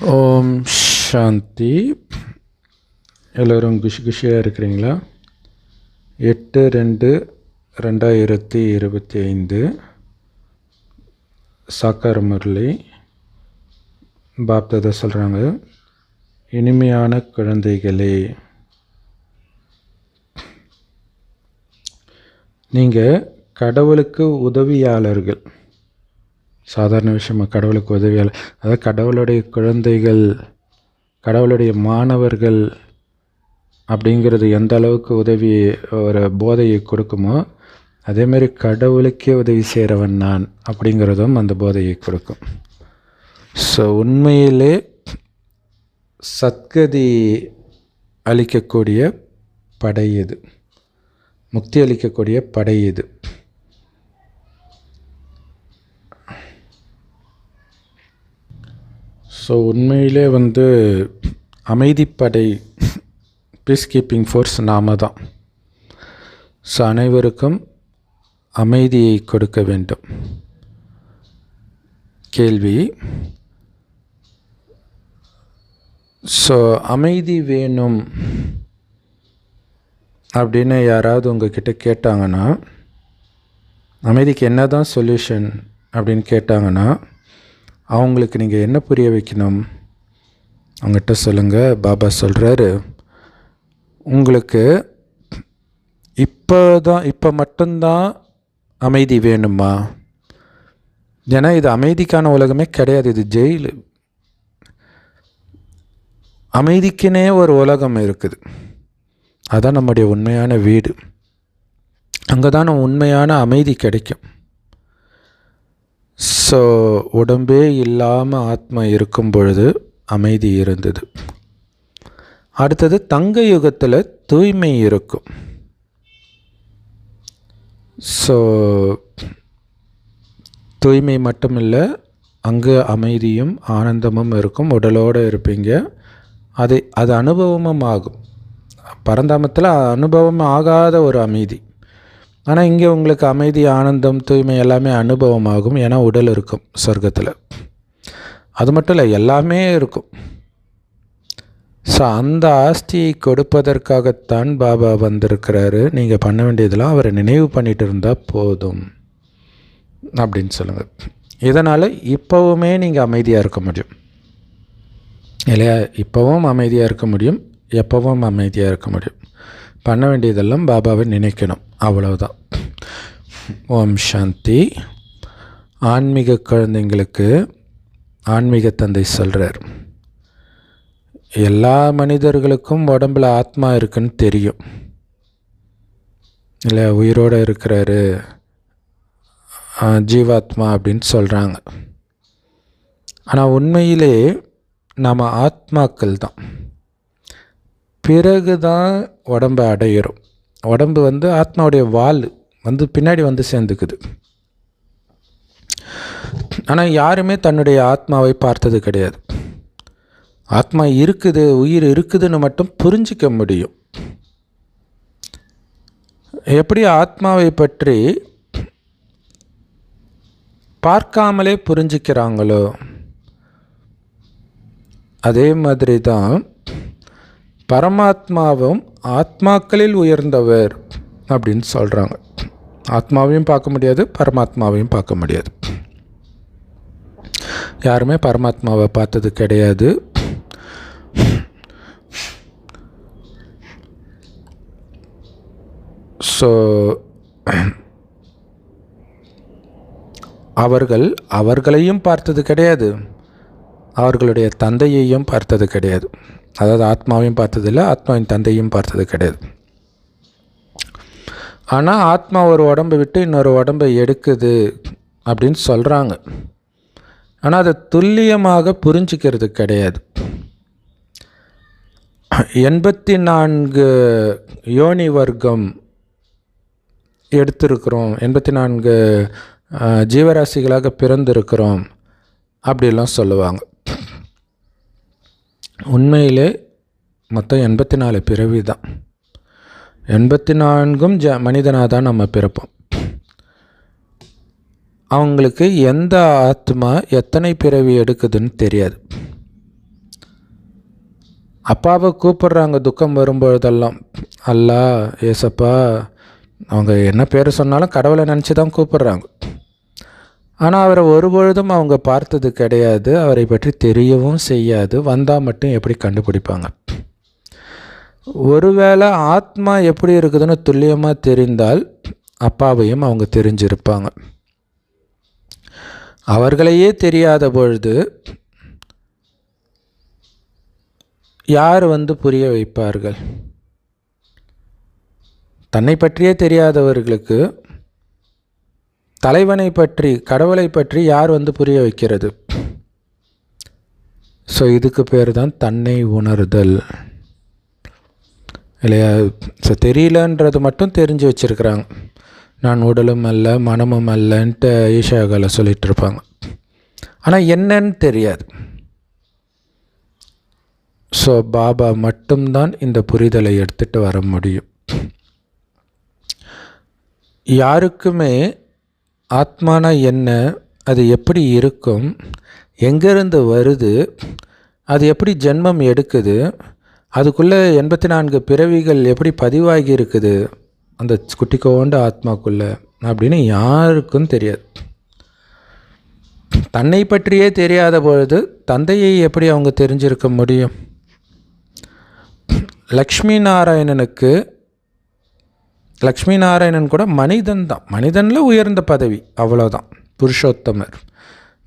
ஓம் சாந்தி. எல்லோரும் குஷியாக இருக்கிறீங்களா? 8/2/2025 சாக்கார முரளி பாப்தாதா சொல்கிறாங்க, இனிமையான குழந்தைகளே, நீங்கள் கடவுளுக்கு உதவியாளர்கள். சாதாரண விஷயமா கடவுளுக்கு உதவியாளர், அதாவது கடவுளுடைய குழந்தைகள், கடவுளுடைய மாணவர்கள் அப்படிங்கிறது எந்த அளவுக்கு உதவி ஒரு போதையை கொடுக்குமோ, அதேமாரி கடவுளுக்கே உதவி செய்கிறவன் நான் அப்படிங்கிறதும் அந்த போதையை கொடுக்கும். ஸோ உண்மையிலே சத்கதி அளிக்கக்கூடிய படை இது, முக்தி அளிக்கக்கூடிய படை இது. ஸோ உண்மையிலே அமைதிப்படை, பீஸ் கீப்பிங் ஃபோர்ஸ் நாம தான். ஸோ அனைவருக்கும் அமைதியை கொடுக்க வேண்டும். கேள்வி, ஸோ அமைதி வேணும் அப்படின்னு யாராவது உங்ககிட்ட கேட்டாங்கன்னா, அமைதிக்கு என்ன தான் சொல்யூஷன் அப்படின்னு கேட்டாங்கன்னா, அவங்களுக்கு நீங்கள் என்ன புரிய வைக்கணும்? அவங்ககிட்ட சொல்லுங்கள், பாபா சொல்கிறாரு, உங்களுக்கு இப்போ மட்டும்தான் அமைதி வேணுமா? ஏன்னா இது அமைதிக்கான உலகமே கிடையாது, இது ஜெயிலு. அமைதிக்குனே ஒரு உலகம் இருக்குது, அதுதான் நம்முடைய உண்மையான வீடு. அங்கே தான் உண்மையான அமைதி கிடைக்கும். ஸோ உடம்பே இல்லாமல் ஆத்மா இருக்கும் பொழுது அமைதி இருந்தது. அடுத்தது தங்க யுகத்தில் தூய்மை இருக்கும். ஸோ தூய்மை மட்டும் இல்லை, அங்கே அமைதியும் ஆனந்தமும் இருக்கும். உடலோடு இருப்பீங்க, அது அனுபவமும் ஆகும். பரந்தாமத்தில் அனுபவம் ஆகாத ஒரு அமைதி. ஆனால் இங்கே உங்களுக்கு அமைதி, ஆனந்தம், தூய்மை எல்லாமே அனுபவமாகும். ஏன்னா உடல் இருக்கும் சொர்க்கத்தில். அது மட்டும் இல்லை, எல்லாமே இருக்கும். ஸோ அந்த ஆஸ்தியை கொடுப்பதற்காகத்தான் பாபா வந்திருக்கிறாரு. நீங்கள் பண்ண வேண்டியதெல்லாம் அவரை நினைவு பண்ணிட்டு இருந்தால் போதும் அப்படின்னு சொல்லுங்கள். இதனால் இப்போவுமே நீங்கள் அமைதியாக இருக்க முடியும் இல்லையா? இப்போவும் அமைதியாக இருக்க முடியும், எப்போவும் அமைதியாக இருக்க முடியும். பண்ண வேண்டியதெல்லாம் பாபாவை நினைக்கணும், அவ்வளவுதான். ஓம் சாந்தி. ஆன்மீக குழந்தைங்களுக்கு ஆன்மீக தந்தை சொல்கிறார், எல்லா மனிதர்களுக்கும் உடம்பில் ஆத்மா இருக்குன்னு தெரியும் இல்லை? உயிரோடு இருக்கிறாரு, ஜீவாத்மா அப்படின்னு சொல்கிறாங்க. ஆனால் உண்மையிலே நாம் ஆத்மாக்கள் தான். பிறகு தான் உடம்பை அடையிறோம். உடம்பு ஆத்மாவுடைய வால் பின்னாடி சேர்ந்துக்குது. ஆனால் யாருமே தன்னுடைய ஆத்மாவை பார்த்தது கிடையாது. ஆத்மா இருக்குது, உயிர் இருக்குதுன்னு மட்டும் புரிஞ்சிக்க முடியும். எப்படி ஆத்மாவை பற்றி பார்க்காமலே புரிஞ்சிக்கிறாங்களோ, அதே மாதிரி தான் பரமாத்மாவும் ஆத்மாக்களில் உயர்ந்தவர் அப்படின்னு சொல்கிறாங்க. ஆத்மாவையும் பார்க்க முடியாது, பரமாத்மாவையும் பார்க்க முடியாது. யாருமே பரமாத்மாவை பார்த்தது கிடையாது. ஸோ அவர்களையும் பார்த்தது கிடையாது, அவர்களுடைய தந்தையையும் பார்த்தது கிடையாது. அதாவது ஆத்மாவையும் பார்த்ததில்லை, ஆத்மாவின் தந்தையும் பார்த்தது கிடையாது. ஆனால் ஆத்மா ஒரு உடம்பை விட்டு இன்னொரு உடம்பை எடுக்குது அப்படின்னு சொல்கிறாங்க. ஆனால் அதை துல்லியமாக புரிஞ்சிக்கிறது கிடையாது. 84 யோனி வர்க்கம் எடுத்திருக்கிறோம், 84 ஜீவராசிகளாக பிறந்திருக்கிறோம் அப்படிலாம் சொல்லுவாங்க. உண்மையிலே மொத்தம் 84 பிறவி தான். 84ம் மனிதனாக தான் நம்ம பிறப்போம். அவங்களுக்கு எந்த ஆத்மா எத்தனை பிறவி எடுக்குதுன்னு தெரியாது. அப்பாவை கூப்பிடுறாங்க துக்கம் வரும்பொழுதெல்லாம். அல்லா, ஏசப்பா, அவங்க என்ன பேர் சொன்னாலும் கடவுளை நினச்சி தான் கூப்பிடுறாங்க. ஆனால் அவரை ஒருபொழுதும் அவங்க பார்த்தது கிடையாது, அவரை பற்றி தெரியவும் செய்யாது. வந்தால் மட்டும் எப்படி கண்டுபிடிப்பாங்க? ஒருவேளை ஆத்மா எப்படி இருக்குதுன்னு துல்லியமாக தெரிந்தால் அப்பாவையும் அவங்க தெரிஞ்சிருப்பாங்க. அவர்களையே தெரியாத பொழுது யார் புரிய வைப்பார்கள்? தன்னை பற்றியே தெரியாதவர்களுக்கு தலைவனை பற்றி, கடவுளை பற்றி யார் புரிய வைக்கிறது? ஸோ இதுக்கு பேர் தான் தன்னை உணர்தல், இல்லையா? ஸோ தெரியலன்றது மட்டும் தெரிஞ்சு வச்சுருக்குறாங்க. நான் உடலும் அல்ல மனமும் அல்லன்ட்டு ஈஷாவில் சொல்லிகிட்டு இருப்பாங்க. ஆனால் என்னன்னு தெரியாது. ஸோ பாபா மட்டும்தான் இந்த புரிதலை எடுத்துகிட்டு வர முடியும். யாருக்குமே ஆத்மானா என்ன, அது எப்படி இருக்கும், எங்கேருந்து வருது, அது எப்படி ஜென்மம் எடுக்குது, அதுக்குள்ளே 84 பிறவிகள் எப்படி பதிவாகி இருக்குது அந்த குட்டிக்கோண்ட ஆத்மாக்குள்ளே அப்படின்னு யாருக்கும் தெரியாது. தன்னை பற்றியே தெரியாத பொழுது தந்தையை எப்படி அவங்க தெரிஞ்சிருக்க முடியும்? லக்ஷ்மி நாராயணன் கூட மனிதன் தான். மனிதனில் உயர்ந்த பதவி, அவ்வளோதான். புருஷோத்தமர்,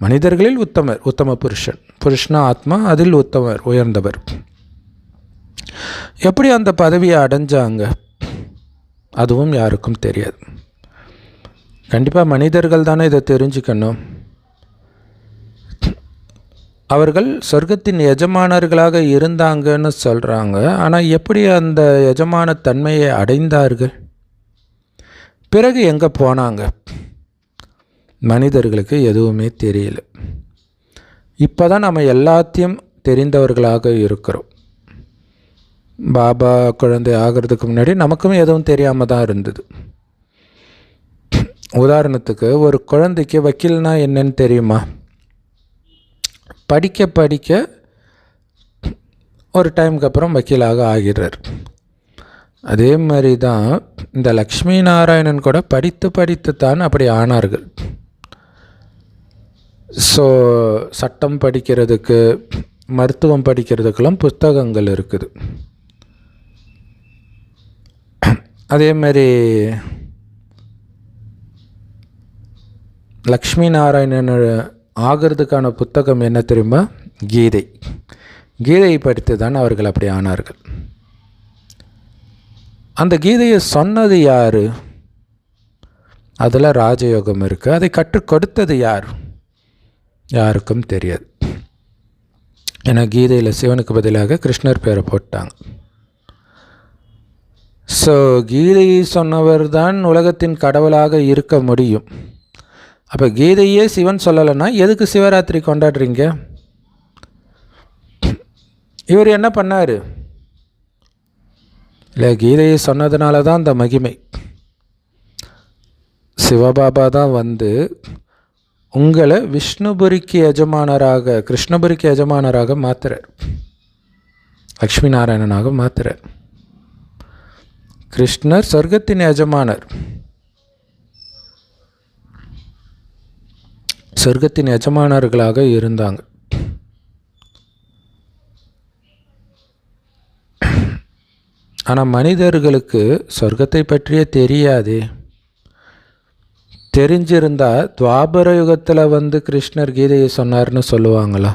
மனிதர்களில் உத்தமர், உத்தம புருஷன். புருஷனா ஆத்மா, அதில் உத்தமர், உயர்ந்தவர். எப்படி அந்த பதவியை அடைஞ்சாங்க அதுவும் யாருக்கும் தெரியாது. கண்டிப்பாக மனிதர்கள் தானே இதை தெரிஞ்சுக்கணும். அவர்கள் சொர்க்கத்தின் எஜமானர்களாக இருந்தாங்கன்னு சொல்கிறாங்க. ஆனால் எப்படி அந்த எஜமான தன்மையை அடைந்தார்கள்? பிறகு எங்கே போனாங்க? மனிதர்களுக்கு எதுவுமே தெரியல. இப்போ தான் நம்ம எல்லாத்தையும் தெரிந்தவர்களாக இருக்கிறோம். பாபா குழந்தை ஆகிறதுக்கு முன்னாடி நமக்கும் எதுவும் தெரியாமல் தான் இருந்தது. உதாரணத்துக்கு, ஒரு குழந்தைக்கு வக்கீல்னா என்னன்னு தெரியுமா? படிக்க படிக்க ஒரு டைமுக்கு அப்புறம் வக்கீலாக ஆகிறார். அதே மாதிரி தான் இந்த லக்ஷ்மி நாராயணன் கூட படித்து தான் அப்படி ஆனார்கள். ஸோ சட்டம் படிக்கிறதுக்கு, மருத்துவம் படிக்கிறதுக்கெல்லாம் புத்தகங்கள் இருக்குது. அதே மாதிரி லக்ஷ்மி நாராயணன் ஆகிறதுக்கான புத்தகம் என்ன தெரியுமா? கீதை. கீதையை படித்து தான் அவர்கள் அப்படி ஆனார்கள். அந்த கீதையை சொன்னது யார்? அதில் ராஜயோகம் இருக்குது. அதை கற்றுக் கொடுத்தது யார்? யாருக்கும் தெரியாது. ஏன்னா கீதையில் சிவனுக்கு பதிலாக கிருஷ்ணர் பேரை போட்டாங்க. ஸோ கீதையை சொன்னவர் தான் உலகத்தின் கடவுளாக இருக்க முடியும். அப்போ கீதையே சிவன் சொல்லலைன்னா எதுக்கு சிவராத்திரி கொண்டாடுறீங்க? இவர் என்ன பண்ணார்? இல்லை, கீதையை சொன்னதுனால தான் அந்த மகிமை. சிவபாபா தான் உங்களை விஷ்ணுபுரிக்கு எஜமானராக, கிருஷ்ணபுரிக்கு எஜமானராக மாத்துறார், லக்ஷ்மி நாராயணனாக மாத்துறார். கிருஷ்ணர் சொர்க்கத்தின் எஜமானர். சொர்க்கத்தின் எஜமானர்களாக இருந்தாங்க. ஆனால் மனிதர்களுக்கு சொர்க்கத்தை பற்றியே தெரியாதே. தெரிஞ்சிருந்தால் துவாபர யுகத்தில் கிருஷ்ணர் கீதையை சொன்னார்னு சொல்லுவாங்களா?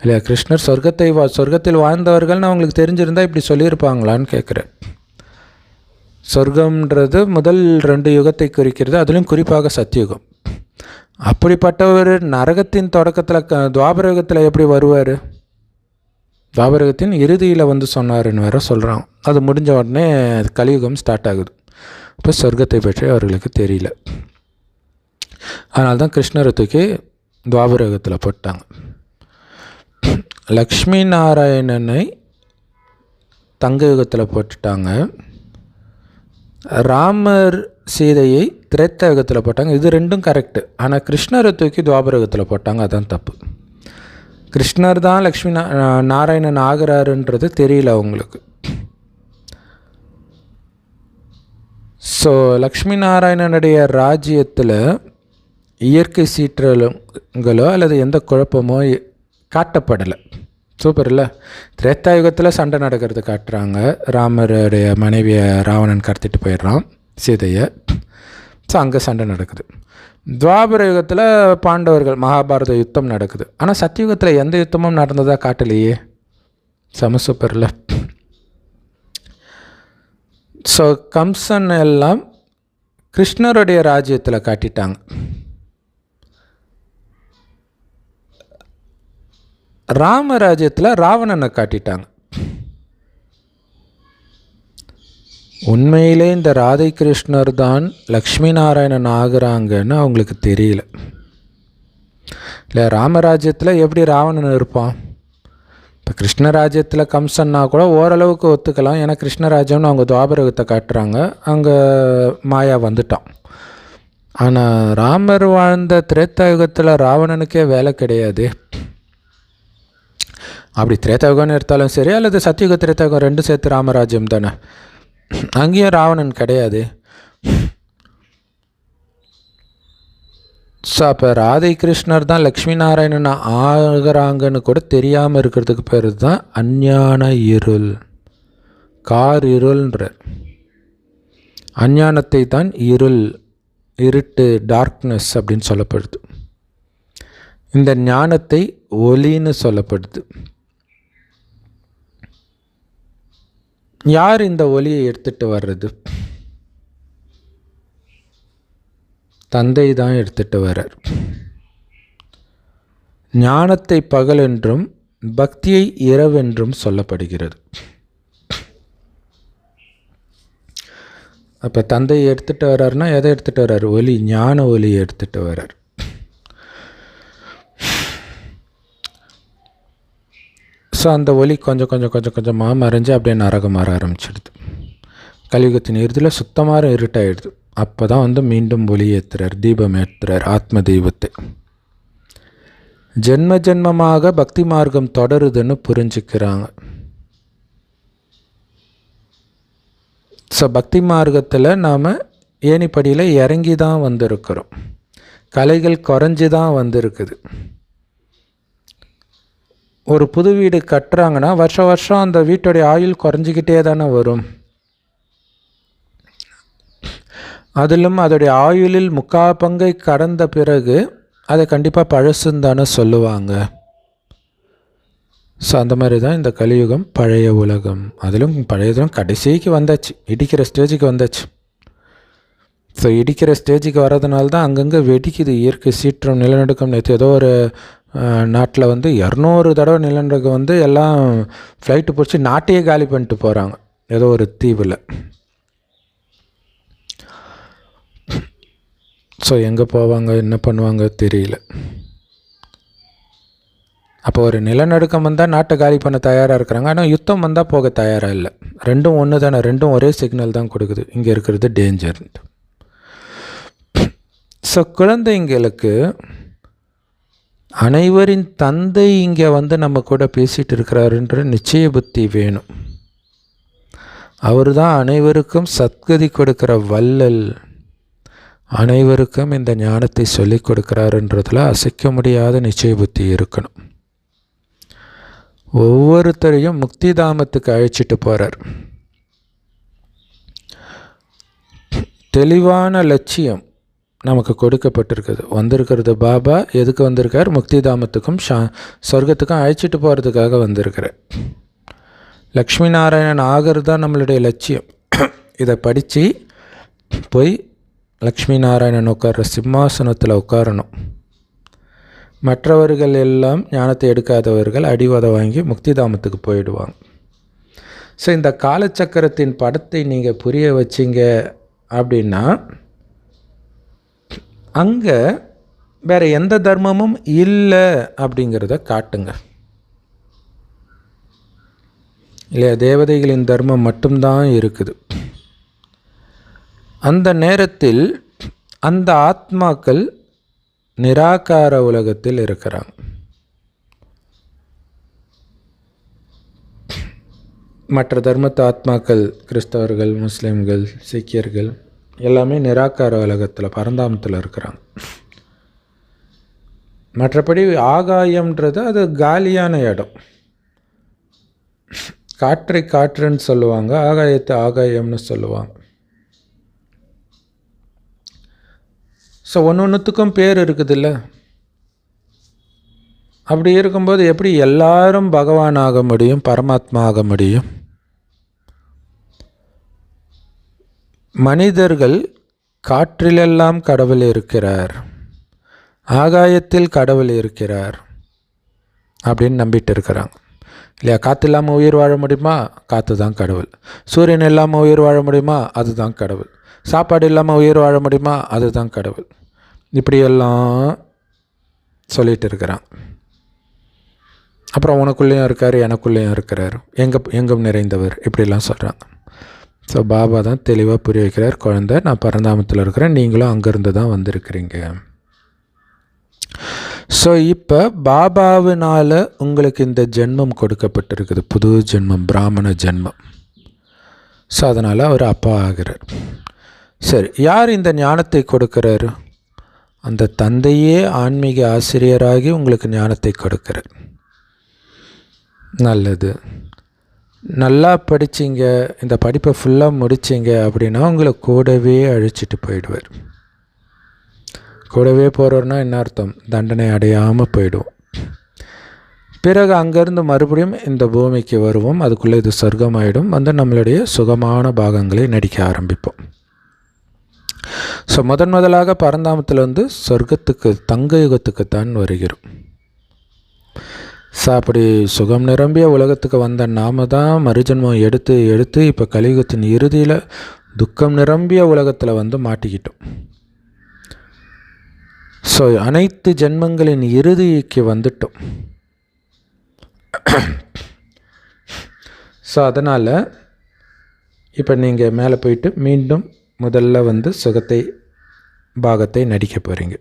இல்லையா? கிருஷ்ணர் சொர்க்கத்தில் வாழ்ந்தவர்கள்னு அவங்களுக்கு தெரிஞ்சிருந்தால் இப்படி சொல்லியிருப்பாங்களான்னு கேட்குறேன். சொர்க்கம்ன்றது முதல் 2 யுகத்தை குறிக்கிறது, அதுலேயும் குறிப்பாக சத்தியுகம். அப்படிப்பட்டவர் நரகத்தின் தொடக்கத்தில் துவாபர யுகத்தில் எப்படி வருவார்? துவாபரகத்தின் இறுதியில் சொன்னாருன்னு வேற சொல்கிறாங்க. அது முடிஞ்ச உடனே கலியுகம் ஸ்டார்ட் ஆகுது. இப்போ சொர்க்கத்தை பற்றி அவர்களுக்கு தெரியல. அதனால தான் கிருஷ்ணரை தூக்கி துவாபரகத்தில் போட்டாங்க. லக்ஷ்மி நாராயணனை தங்க யுகத்தில் போட்டுட்டாங்க. ராமர் சீதையை திரேத்த யுகத்தில் போட்டாங்க. இது ரெண்டும் கரெக்டு. ஆனால் கிருஷ்ணரை தூக்கி துவாபரகத்தில் போட்டாங்க, அதான் தப்பு. கிருஷ்ணர் தான் லக்ஷ்மி நாராயணன் ஆகிறாருன்றது தெரியல அவங்களுக்கு. ஸோ லக்ஷ்மி நாராயணனுடைய ராஜ்யத்தில் இயற்கை சீற்றங்களோ அல்லது எந்த குழப்பமோ காட்டப்படலை. சூப்பர் இல்லை? திரேத்தாயுகத்தில் சண்டை நடக்கிறது காட்டுறாங்க. ராமருடைய மனைவியை ராவணன் கடத்திட்டு போயிடுறான், சீதையை. ஸோ அங்கே சண்டை நடக்குது. துவாபர யுகத்தில் பாண்டவர்கள் மகாபாரத யுத்தம் நடக்குது. ஆனால் சத்தியுகத்தில் எந்த யுத்தமும் நடந்ததாக காட்டலையே. செம சூப்பரில். ஸோ கம்சன் எல்லாம் கிருஷ்ணருடைய ராஜ்யத்தில் காட்டிட்டாங்க. ராமராஜ்யத்தில் ராவணனை காட்டிட்டாங்க. உண்மையிலே இந்த ராதை கிருஷ்ணர் தான் லக்ஷ்மி நாராயணன் ஆகுறாங்கன்னு அவங்களுக்கு தெரியல. இல்லை, ராமராஜ்யத்தில் எப்படி ராவணன் இருப்பான்? இப்போ கிருஷ்ணராஜ்யத்தில் கம்சன்னா கூட ஓரளவுக்கு ஒத்துக்கலாம். ஏன்னா கிருஷ்ணராஜ்யம்னு அவங்க துவாபரகத்தை காட்டுறாங்க, அங்கே மாயா வந்துட்டான். ஆனால் ராமர் வாழ்ந்த திரேத்தாயுகத்தில் ராவணனுக்கே வேலை கிடையாது. அப்படி திரேத்தாயுகம்னு எடுத்தாலும் சரி, அல்லது சத்தியுக திரேத்தாயுகம் ரெண்டும் சேர்த்து ராமராஜ்யம் தானே. அங்கேயும் ராவணன் கிடையாது. ஸோ அப்போ ராதை கிருஷ்ணர் தான் லக்ஷ்மி நாராயணன் ஆகிறாங்கன்னு கூட தெரியாமல் இருக்கிறதுக்கு பேர் தான் அஞ்ஞான இருள், கார் இருள்ன்ற. அஞ்ஞானத்தை தான் இருள், இருட்டு, டார்க்னஸ் அப்படின்னு சொல்லப்படுது. இந்த ஞானத்தை ஒளின்னு சொல்லப்படுது. யார் இந்த ஒளியை எடுத்துகிட்டு வர்றது? தந்தை தான் எடுத்துகிட்டு வர்றார். ஞானத்தை பகல் என்றும் பக்தியை இரவென்றும் சொல்லப்படுகிறது. அப்போ தந்தை எடுத்துகிட்டு வர்றாருன்னா எதை எடுத்துகிட்டு வர்றார்? ஒளி, ஞான ஒளியை எடுத்துகிட்டு வர்றார். ஸோ அந்த ஒளி கொஞ்சம் கொஞ்சமாக மறைஞ்சு அப்படியே நரகம் மாற ஆரம்பிச்சிடுது. கலியுகத்தின் இறுதியில் சுத்தமாக இருட்டாயிடுது. அப்போ தான் மீண்டும் ஒளி ஏற்றுறார், தீபம் ஏற்றுறார், ஆத்ம தெய்வத்தை. ஜென்ம ஜென்மமாக பக்தி மார்க்கம் தொடருதுன்னு புரிஞ்சுக்கிறாங்க. ஸோ பக்தி மார்க்கத்தில் நாம் ஏணிப்படியில் இறங்கி தான் வந்திருக்கிறோம். கலைகள் குறைஞ்சி தான் வந்திருக்குது. ஒரு புது வீடு கட்டுறாங்கன்னா வருஷம் அந்த வீட்டுடைய ஆயுள் குறைஞ்சிக்கிட்டே தானே வரும். அதிலும் அதோடைய ஆயுளில் 3/4 பங்கை கடந்த பிறகு அதை கண்டிப்பாக பழசுன்னு தானே சொல்லுவாங்க. ஸோ அந்த மாதிரி தான் இந்த கலியுகம், பழைய உலகம். அதிலும் பழையதும் கடைசிக்கு வந்தாச்சு, இடிக்கிற ஸ்டேஜுக்கு வந்தாச்சு. ஸோ இடிக்கிற ஸ்டேஜுக்கு வர்றதுனால தான் அங்கங்கே வெடிக்குது. இயற்கை சீற்றம், நிலநடுக்கம். நேற்று ஏதோ ஒரு நாட்டில் 200 தடவை நிலநடுக்கம் எல்லாம் ஃப்ளைட்டு பிடிச்சி நாட்டையே காலி பண்ணிட்டு போகிறாங்க, ஏதோ ஒரு தீவில். ஸோ எங்கே போவாங்க, என்ன பண்ணுவாங்க தெரியல. அப்போ ஒரு நிலநடுக்கம் வந்தால் நாட்டை காலி பண்ண தயாராக இருக்கிறாங்க. ஆனால் யுத்தம் வந்தால் போக தயாராக இல்லை. ரெண்டும் ஒன்று தானே, ரெண்டும் ஒரே சிக்னல் தான் கொடுக்குது, இங்கே இருக்கிறது டேஞ்சர். ஸோ குழந்தைங்களுக்கு அனைவரின் தந்தை இங்கே நம்ம கூட பேசிகிட்டு இருக்கிறாருன்ற நிச்சய புத்தி வேணும். அவர் தான் அனைவருக்கும் சத்கதி கொடுக்குற வள்ளல், அனைவருக்கும் இந்த ஞானத்தை சொல்லிக் கொடுக்குறாருன்றதில் அசைக்க முடியாத நிச்சய புத்தி இருக்கணும். ஒவ்வொருத்தரையும் முக்தி தாமத்துக்கு அழைச்சிட்டு போகிறார். தெளிவான லட்சியம் நமக்கு கொடுக்கப்பட்டிருக்குது. வந்திருக்கிறது பாபா எதுக்கு வந்திருக்கார்? முக்தி தாமத்துக்கும் சொர்க்கத்துக்கும் அழைச்சிட்டு போகிறதுக்காக வந்திருக்கிறார். லக்ஷ்மி நாராயணன் ஆகிறது தான் நம்மளுடைய லட்சியம். இதை படித்து போய் லக்ஷ்மி நாராயணன் உட்கார்ற சிம்மாசனத்தில் உட்காரணும். மற்றவர்கள் எல்லாம் ஞானத்தை எடுக்காதவர்கள் அடிவதை வாங்கி முக்தி தாமத்துக்கு போயிடுவாங்க. ஸோ இந்த காலச்சக்கரத்தின் படத்தை நீங்கள் புரிய வச்சிங்க அப்படின்னா அங்கே வேறு எந்த தர்மமும் இல்லை அப்படிங்கிறத காட்டுங்க. இல்லையா? தேவதைகளின் தர்மம் மட்டும்தான் இருக்குது. அந்த நேரத்தில் அந்த ஆத்மாக்கள் நிராகார உலகத்தில் இருக்கிறாங்க. மற்ற தர்மத்து ஆத்மாக்கள் கிறிஸ்தவர்கள், முஸ்லீம்கள், சீக்கியர்கள் எல்லாமே நிராகார உலகத்தில் பரந்தாமத்தில் இருக்கிறாங்க. மற்றபடி ஆகாயம்ன்றது அது காலியான இடம். காற்றை காற்றுன்னு சொல்லுவாங்க, ஆகாயத்தை ஆகாயம்னு சொல்லுவாங்க. ஸோ ஒன்றுத்துக்கும் பேர் இருக்குதுல்ல. அப்படி இருக்கும்போது எப்படி எல்லாரும் பகவான் ஆக முடியும், பரமாத்மா ஆக முடியும்? மனிதர்கள் காற்றிலெல்லாம் கடவுள் இருக்கிறார், ஆகாயத்தில் கடவுள் இருக்கிறார் அப்படின்னு நம்பிட்டு இருக்கிறாங்க இல்லையா? காற்று இல்லாமல் உயிர் வாழ முடியுமா? காற்று தான் கடவுள். சூரியன் இல்லாமல் உயிர் வாழ முடியுமா? அதுதான் கடவுள். சாப்பாடு இல்லாமல் உயிர் வாழ முடியுமா? அதுதான் கடவுள். இப்படியெல்லாம் சொல்லிகிட்டு இருக்கிறான். அப்புறம் உனக்குள்ளேயும் இருக்கார், எனக்குள்ளேயும் இருக்கிறார், எங்கும் நிறைந்தவர், இப்படிலாம் சொல்கிறாங்க. ஸோ பாபா தான் தெளிவாக புரிய வைக்கிறார், குழந்தை நான் பரந்தாமத்தில் இருக்கிறேன், நீங்களும் அங்கேருந்து தான் வந்திருக்கிறீங்க. ஸோ இப்போ பாபாவினால் உங்களுக்கு இந்த ஜென்மம் கொடுக்கப்பட்டிருக்குது, புது ஜென்மம், பிராமண ஜென்மம். ஸோ அதனால் அவர் அப்பா ஆகிறார். சரி, யார் இந்த ஞானத்தை கொடுக்குறாரு? அந்த தந்தையே ஆன்மீக ஆசிரியராகி உங்களுக்கு ஞானத்தை கொடுக்குறார். நல்லது, நல்லா படிச்சிங்க, இந்த படிப்பை ஃபுல்லாக முடிச்சிங்க அப்படின்னா உங்களை கூடவே அழைச்சிட்டு போயிடுவார். கூடவே போகிறோன்னா என்ன அர்த்தம்? தண்டனை அடையாமல் போயிடுவோம். பிறகு அங்கேருந்து மறுபடியும் இந்த பூமிக்கு வருவோம். அதுக்குள்ளே இது சொர்க்கமாயிடும். வந்து நம்மளுடைய சுகமான பாகங்களை நடிக்க ஆரம்பிப்போம். ஸோ முதலாக பரந்தாமத்தில் வந்து சொர்க்கத்துக்கு, தங்க யுகத்துக்குத்தான் வருகிறோம். ஸோ அப்படி சுகம் நிரம்பிய உலகத்துக்கு வந்த நாம தான் மறுஜன்மம் எடுத்து எடுத்து இப்போ கலியுகத்தின் இறுதியில் துக்கம் நிரம்பிய உலகத்தில் வந்து மாட்டிக்கிட்டோம். ஸோ அனைத்து ஜென்மங்களின் இறுதிக்கு வந்துட்டோம். ஸோ அதனால் இப்போ நீங்கள் மேலே போயிட்டு மீண்டும் முதல்ல வந்து சுகத்தை பாகத்தை நடிக்க போகிறீங்க.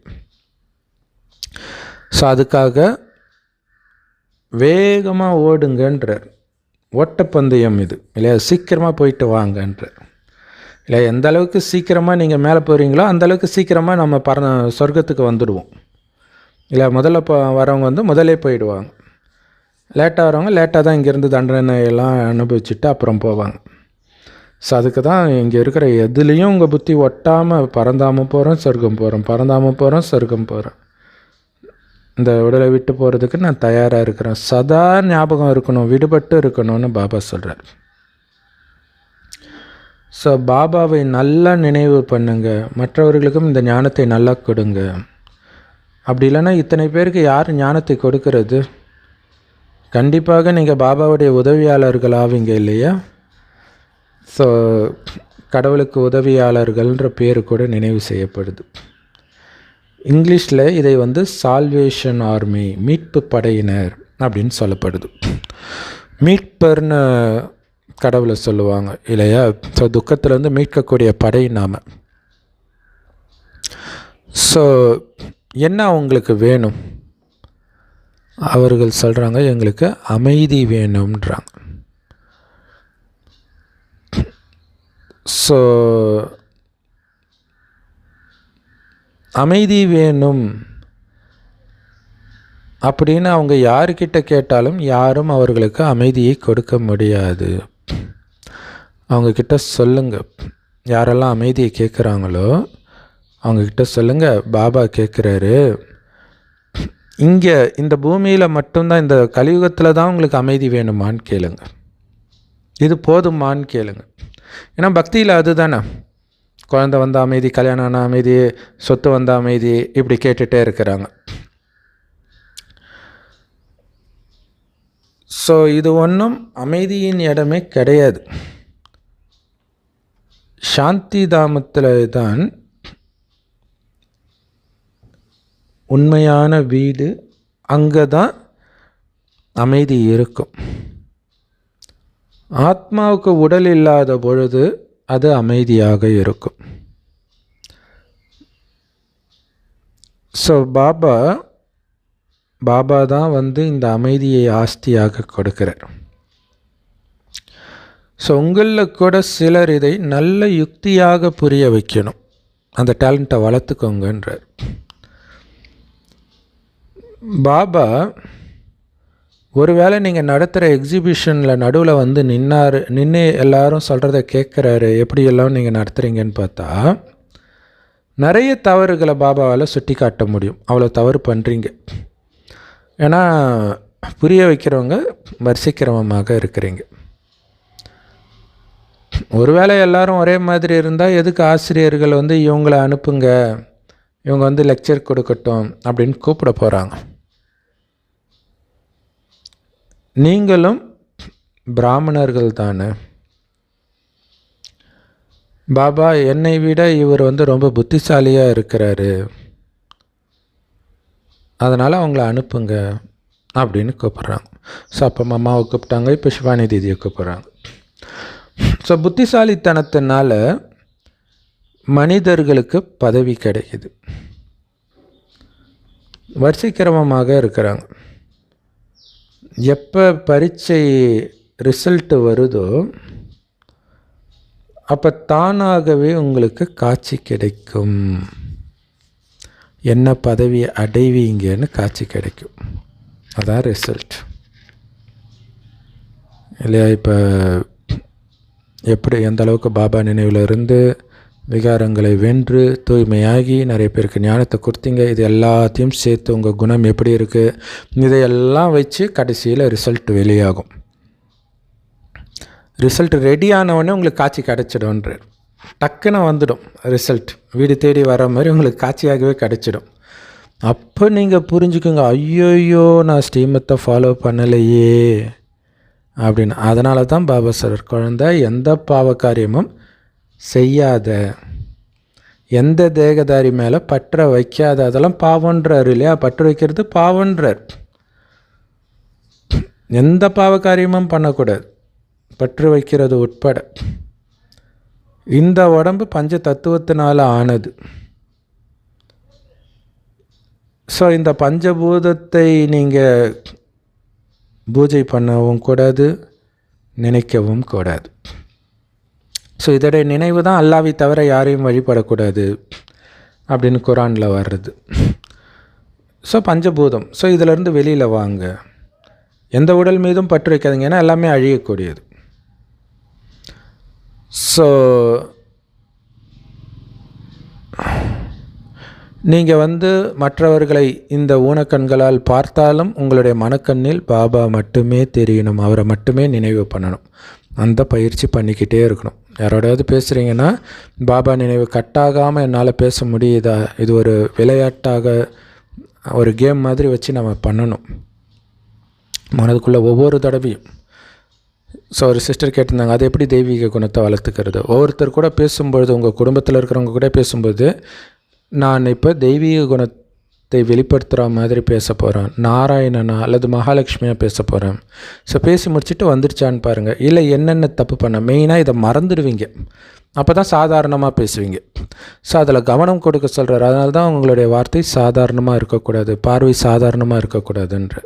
ஸோ அதுக்காக வேகமாக ஓடுங்கன்றார். ஓட்டப்பந்தயம் இது இல்லையா? சீக்கிரமாக போயிட்டு வாங்கன்றார் இல்லை? எந்த அளவுக்கு சீக்கிரமாக நீங்கள் மேலே போகிறீங்களோ அந்தளவுக்கு சீக்கிரமாக நம்ம சொர்க்கத்துக்கு வந்துடுவோம் இல்லை? முதல்ல வரவங்க வந்து முதலே போயிடுவாங்க. லேட்டாக வரவங்க லேட்டாக தான் இங்கேருந்து தண்டனையெல்லாம் அனுபவிச்சுட்டு அப்புறம் போவாங்க. ஸோ அதுக்கு தான் இங்கே இருக்கிற எதுலேயும் உங்கள் புத்தி ஒட்டாமல் பறந்தாமல் போகிறோம், சொர்க்கம் போகிறோம், பறந்தாமல் போகிறோம், சொர்க்கம் போகிறோம். இந்த உடலை விட்டு போகிறதுக்கு நான் தயாராக இருக்கிறேன். சதா ஞாபகம் இருக்கணும், விடுபட்டு இருக்கணும்னு பாபா சொல்கிறார். ஸோ பாபாவை நல்லா நினைவு பண்ணுங்க, மற்றவர்களுக்கும் இந்த ஞானத்தை நல்லா கொடுங்க. அப்படி இல்லைன்னா இத்தனை பேருக்கு யார் ஞானத்தை கொடுக்கறது? கண்டிப்பாக நீங்கள் பாபாவுடைய உதவியாளர்கள் ஆவீங்க இல்லையா? ஸோ கடவுளுக்கு உதவியாளர்கள்ன்ற பேர் கூட நினைவு செய்யப்படுது. இங்கிலீஷில் இதை வந்து சால்வேஷன் ஆர்மி, மீட்பு படையினர் அப்படின்னு சொல்லப்படுது. மீட்பர்னு கடவுளை சொல்லுவாங்க இல்லையா? ஸோ துக்கத்திலேருந்து மீட்கக்கூடிய படை நாம். ஸோ என்ன அவங்களுக்கு வேணும்? அவர்கள் சொல்கிறாங்க, எங்களுக்கு அமைதி வேணும்ன்றாங்க. ஸோ அமைதி வேணும் அப்படின்னு அவங்க யார்கிட்ட கேட்டாலும் யாரும் அவர்களுக்கு அமைதியை கொடுக்க முடியாது. அவங்கக்கிட்ட சொல்லுங்கள், யாரெல்லாம் அமைதியை கேட்குறாங்களோ அவங்கக்கிட்ட சொல்லுங்கள், பாபா கேட்குறாரு, இங்கே இந்த பூமியில் மட்டும்தான், இந்த கலியுகத்தில் தான் உங்களுக்கு அமைதி வேணுமான்னு கேளுங்க, இது போதுமான்னு கேளுங்க. ஏன்னா பக்தியில் அதுதானே, குழந்தை வந்த அமைதி, கல்யாணம் ஆன அமைதி, சொத்து வந்த அமைதி, இப்படி கேட்டுகிட்டே இருக்கிறாங்க. ஸோ இது ஒன்றும் அமைதியின் இடமே கிடையாது. சாந்தி தாமத்தில் தான் உண்மையான வீடு, அங்கே தான் அமைதி இருக்கும். ஆத்மாவுக்கு உடல் இல்லாத பொழுது அது அமைதியாக இருக்கும். ஸோ பாபா தான் வந்து இந்த அமைதியை ஆஸ்தியாக கொடுக்கிறார். ஸோ உங்களில் கூட சிலர் இதை நல்ல யுக்தியாக புரிய வைக்கணும், அந்த டேலண்ட்டை வளர்த்துக்கோங்கன்றார் பாபா. ஒருவேளை நீங்கள் நடத்துகிற எக்ஸிபிஷனில் நடுவில் வந்து நின்று எல்லாரும் சொல்கிறத கேட்குறாரு, எப்படி எல்லாம் நீங்கள் நடத்துகிறீங்கன்னு பார்த்தா நிறைய தவறுகளை பாபாவால் சுட்டி காட்ட முடியும். அவ்வளோ தவறு பண்ணுறீங்க. ஏன்னா புரிய வைக்கிறவங்க வரிசைக்கிரமமாக இருக்கிறீங்க. ஒருவேளை எல்லாரும் ஒரே மாதிரி இருந்தால் எதுக்கு ஆசிரியர்கள் வந்து இவங்களை அனுப்புங்க, இவங்க வந்து லெக்சர் கொடுக்கட்டும் அப்படின்னு கூப்பிட போகிறாங்க. நீங்களும் பிராமணர்கள் தானே. பாபா என்னை விட இவர் வந்து ரொம்ப புத்திசாலியாக இருக்கிறாரு, அதனால் அவங்கள அனுப்புங்க அப்படின்னு கூப்பிட்றாங்க. ஸோ அப்போ அம்மாவை கூப்பிட்டாங்க, இப்போ சிவானி தீதியை கூப்பிட்றாங்க. ஸோ புத்திசாலித்தனத்தினால மனிதர்களுக்கு பதவி கிடைக்குது, வரிசைக்கிரமமாக இருக்கிறாங்க. எப்போ பரீட்சை ரிசல்ட்டு வருதோ அப்போ தானாகவே உங்களுக்கு காட்சி கிடைக்கும், என்ன பதவியை அடைவீங்கன்னு காட்சி கிடைக்கும். அதான் ரிசல்ட் இல்லையா? இப்போ எப்படி எந்த அளவுக்கு பாபா நினைவில் இருந்து விகாரங்களை வென்று தூய்மையாகி நிறைய பேருக்கு ஞானத்தை கொடுத்தீங்க, இது எல்லாத்தையும் சேர்த்து உங்கள் குணம் எப்படி இருக்குது, இதையெல்லாம் வச்சு கடைசியில் ரிசல்ட் வெளியாகும். ரிசல்ட் ரெடி ஆனவுடனே உங்களுக்கு காட்சி கிடச்சிடும்ன்ற, டக்குன்னு வந்துடும் ரிசல்ட், வீடு தேடி வர மாதிரி உங்களுக்கு காட்சியாகவே கிடச்சிடும். அப்போ நீங்கள் புரிஞ்சுக்கோங்க, ஐயோயோ நான் ஸ்ரீமத்தை ஃபாலோ பண்ணலையே அப்படின்னு. அதனால தான் பாபா சார் குழந்தை எந்த பாவ காரியமும் செய்யாத, எந்த தேகதாரி மேலே பற்ற வைக்காத, அதெல்லாம் பாவன்றார் இல்லையா? பற்று வைக்கிறது பாவன்றார். எந்த பாவ காரியமும் பண்ணக்கூடாது, பற்று வைக்கிறது உட்பட. இந்த உடம்பு பஞ்ச தத்துவத்தினால் ஆனது. ஸோ இந்த பஞ்சபூதத்தை நீங்கள் பூஜை பண்ணவும் கூடாது, நினைக்கவும் கூடாது. ஸோ இதோடைய நினைவு தான் அல்லாவை தவிர யாரையும் வழிபடக்கூடாது அப்படின்னு குரானில் வர்றது. ஸோ பஞ்சபூதம், ஸோ இதிலேருந்து வெளியில் வாங்க, எந்த உடல் மீதும் பற்று வைக்காதீங்க, ஏன்னா எல்லாமே அழியக்கூடியது. ஸோ நீங்கள் வந்து மற்றவர்களை இந்த ஊனக்கண்களால் பார்த்தாலும் உங்களுடைய மனக்கண்ணில் பாபா மட்டுமே தெரியணும், அவரை மட்டுமே நினைவு பண்ணணும். அந்த பயிற்சி பண்ணிக்கிட்டே இருக்கணும். யாரோடையாவது பேசுகிறீங்கன்னா பாபா நினைவு கட்டாகாமல் என்னால் பேச முடியுதா, இது ஒரு விளையாட்டாக ஒரு கேம் மாதிரி வச்சு நம்ம பண்ணணும் மனதுக்குள்ளே ஒவ்வொரு தடவையும். ஸோ ஒரு சிஸ்டர் கேட்டிருந்தாங்க, அது எப்படி தெய்வீக குணத்தை வளர்த்துக்கிறது? ஒவ்வொருத்தர் கூட பேசும்பொழுது, உங்கள் குடும்பத்தில் இருக்கிறவங்க கூட பேசும்போது, நான் இப்போ தெய்வீக குணத்தை வெளிப்படுத்துகிற மாதிரி பேச போகிறேன், நாராயணனா அல்லது மகாலட்சுமியாக பேச போகிறேன். ஸோ பேசி முடிச்சுட்டு வந்துருச்சான்னு பாருங்கள். இல்லை என்னென்ன தப்பு பண்ண, மெயினாக இதை மறந்துடுவீங்க, அப்போ தான் சாதாரணமாக பேசுவீங்க. ஸோ அதில் கவனம் கொடுக்க சொல்கிறார். அதனால தான் உங்களுடைய வார்த்தை சாதாரணமாக இருக்கக்கூடாது, பார்வை சாதாரணமாக இருக்கக்கூடாதுன்ற.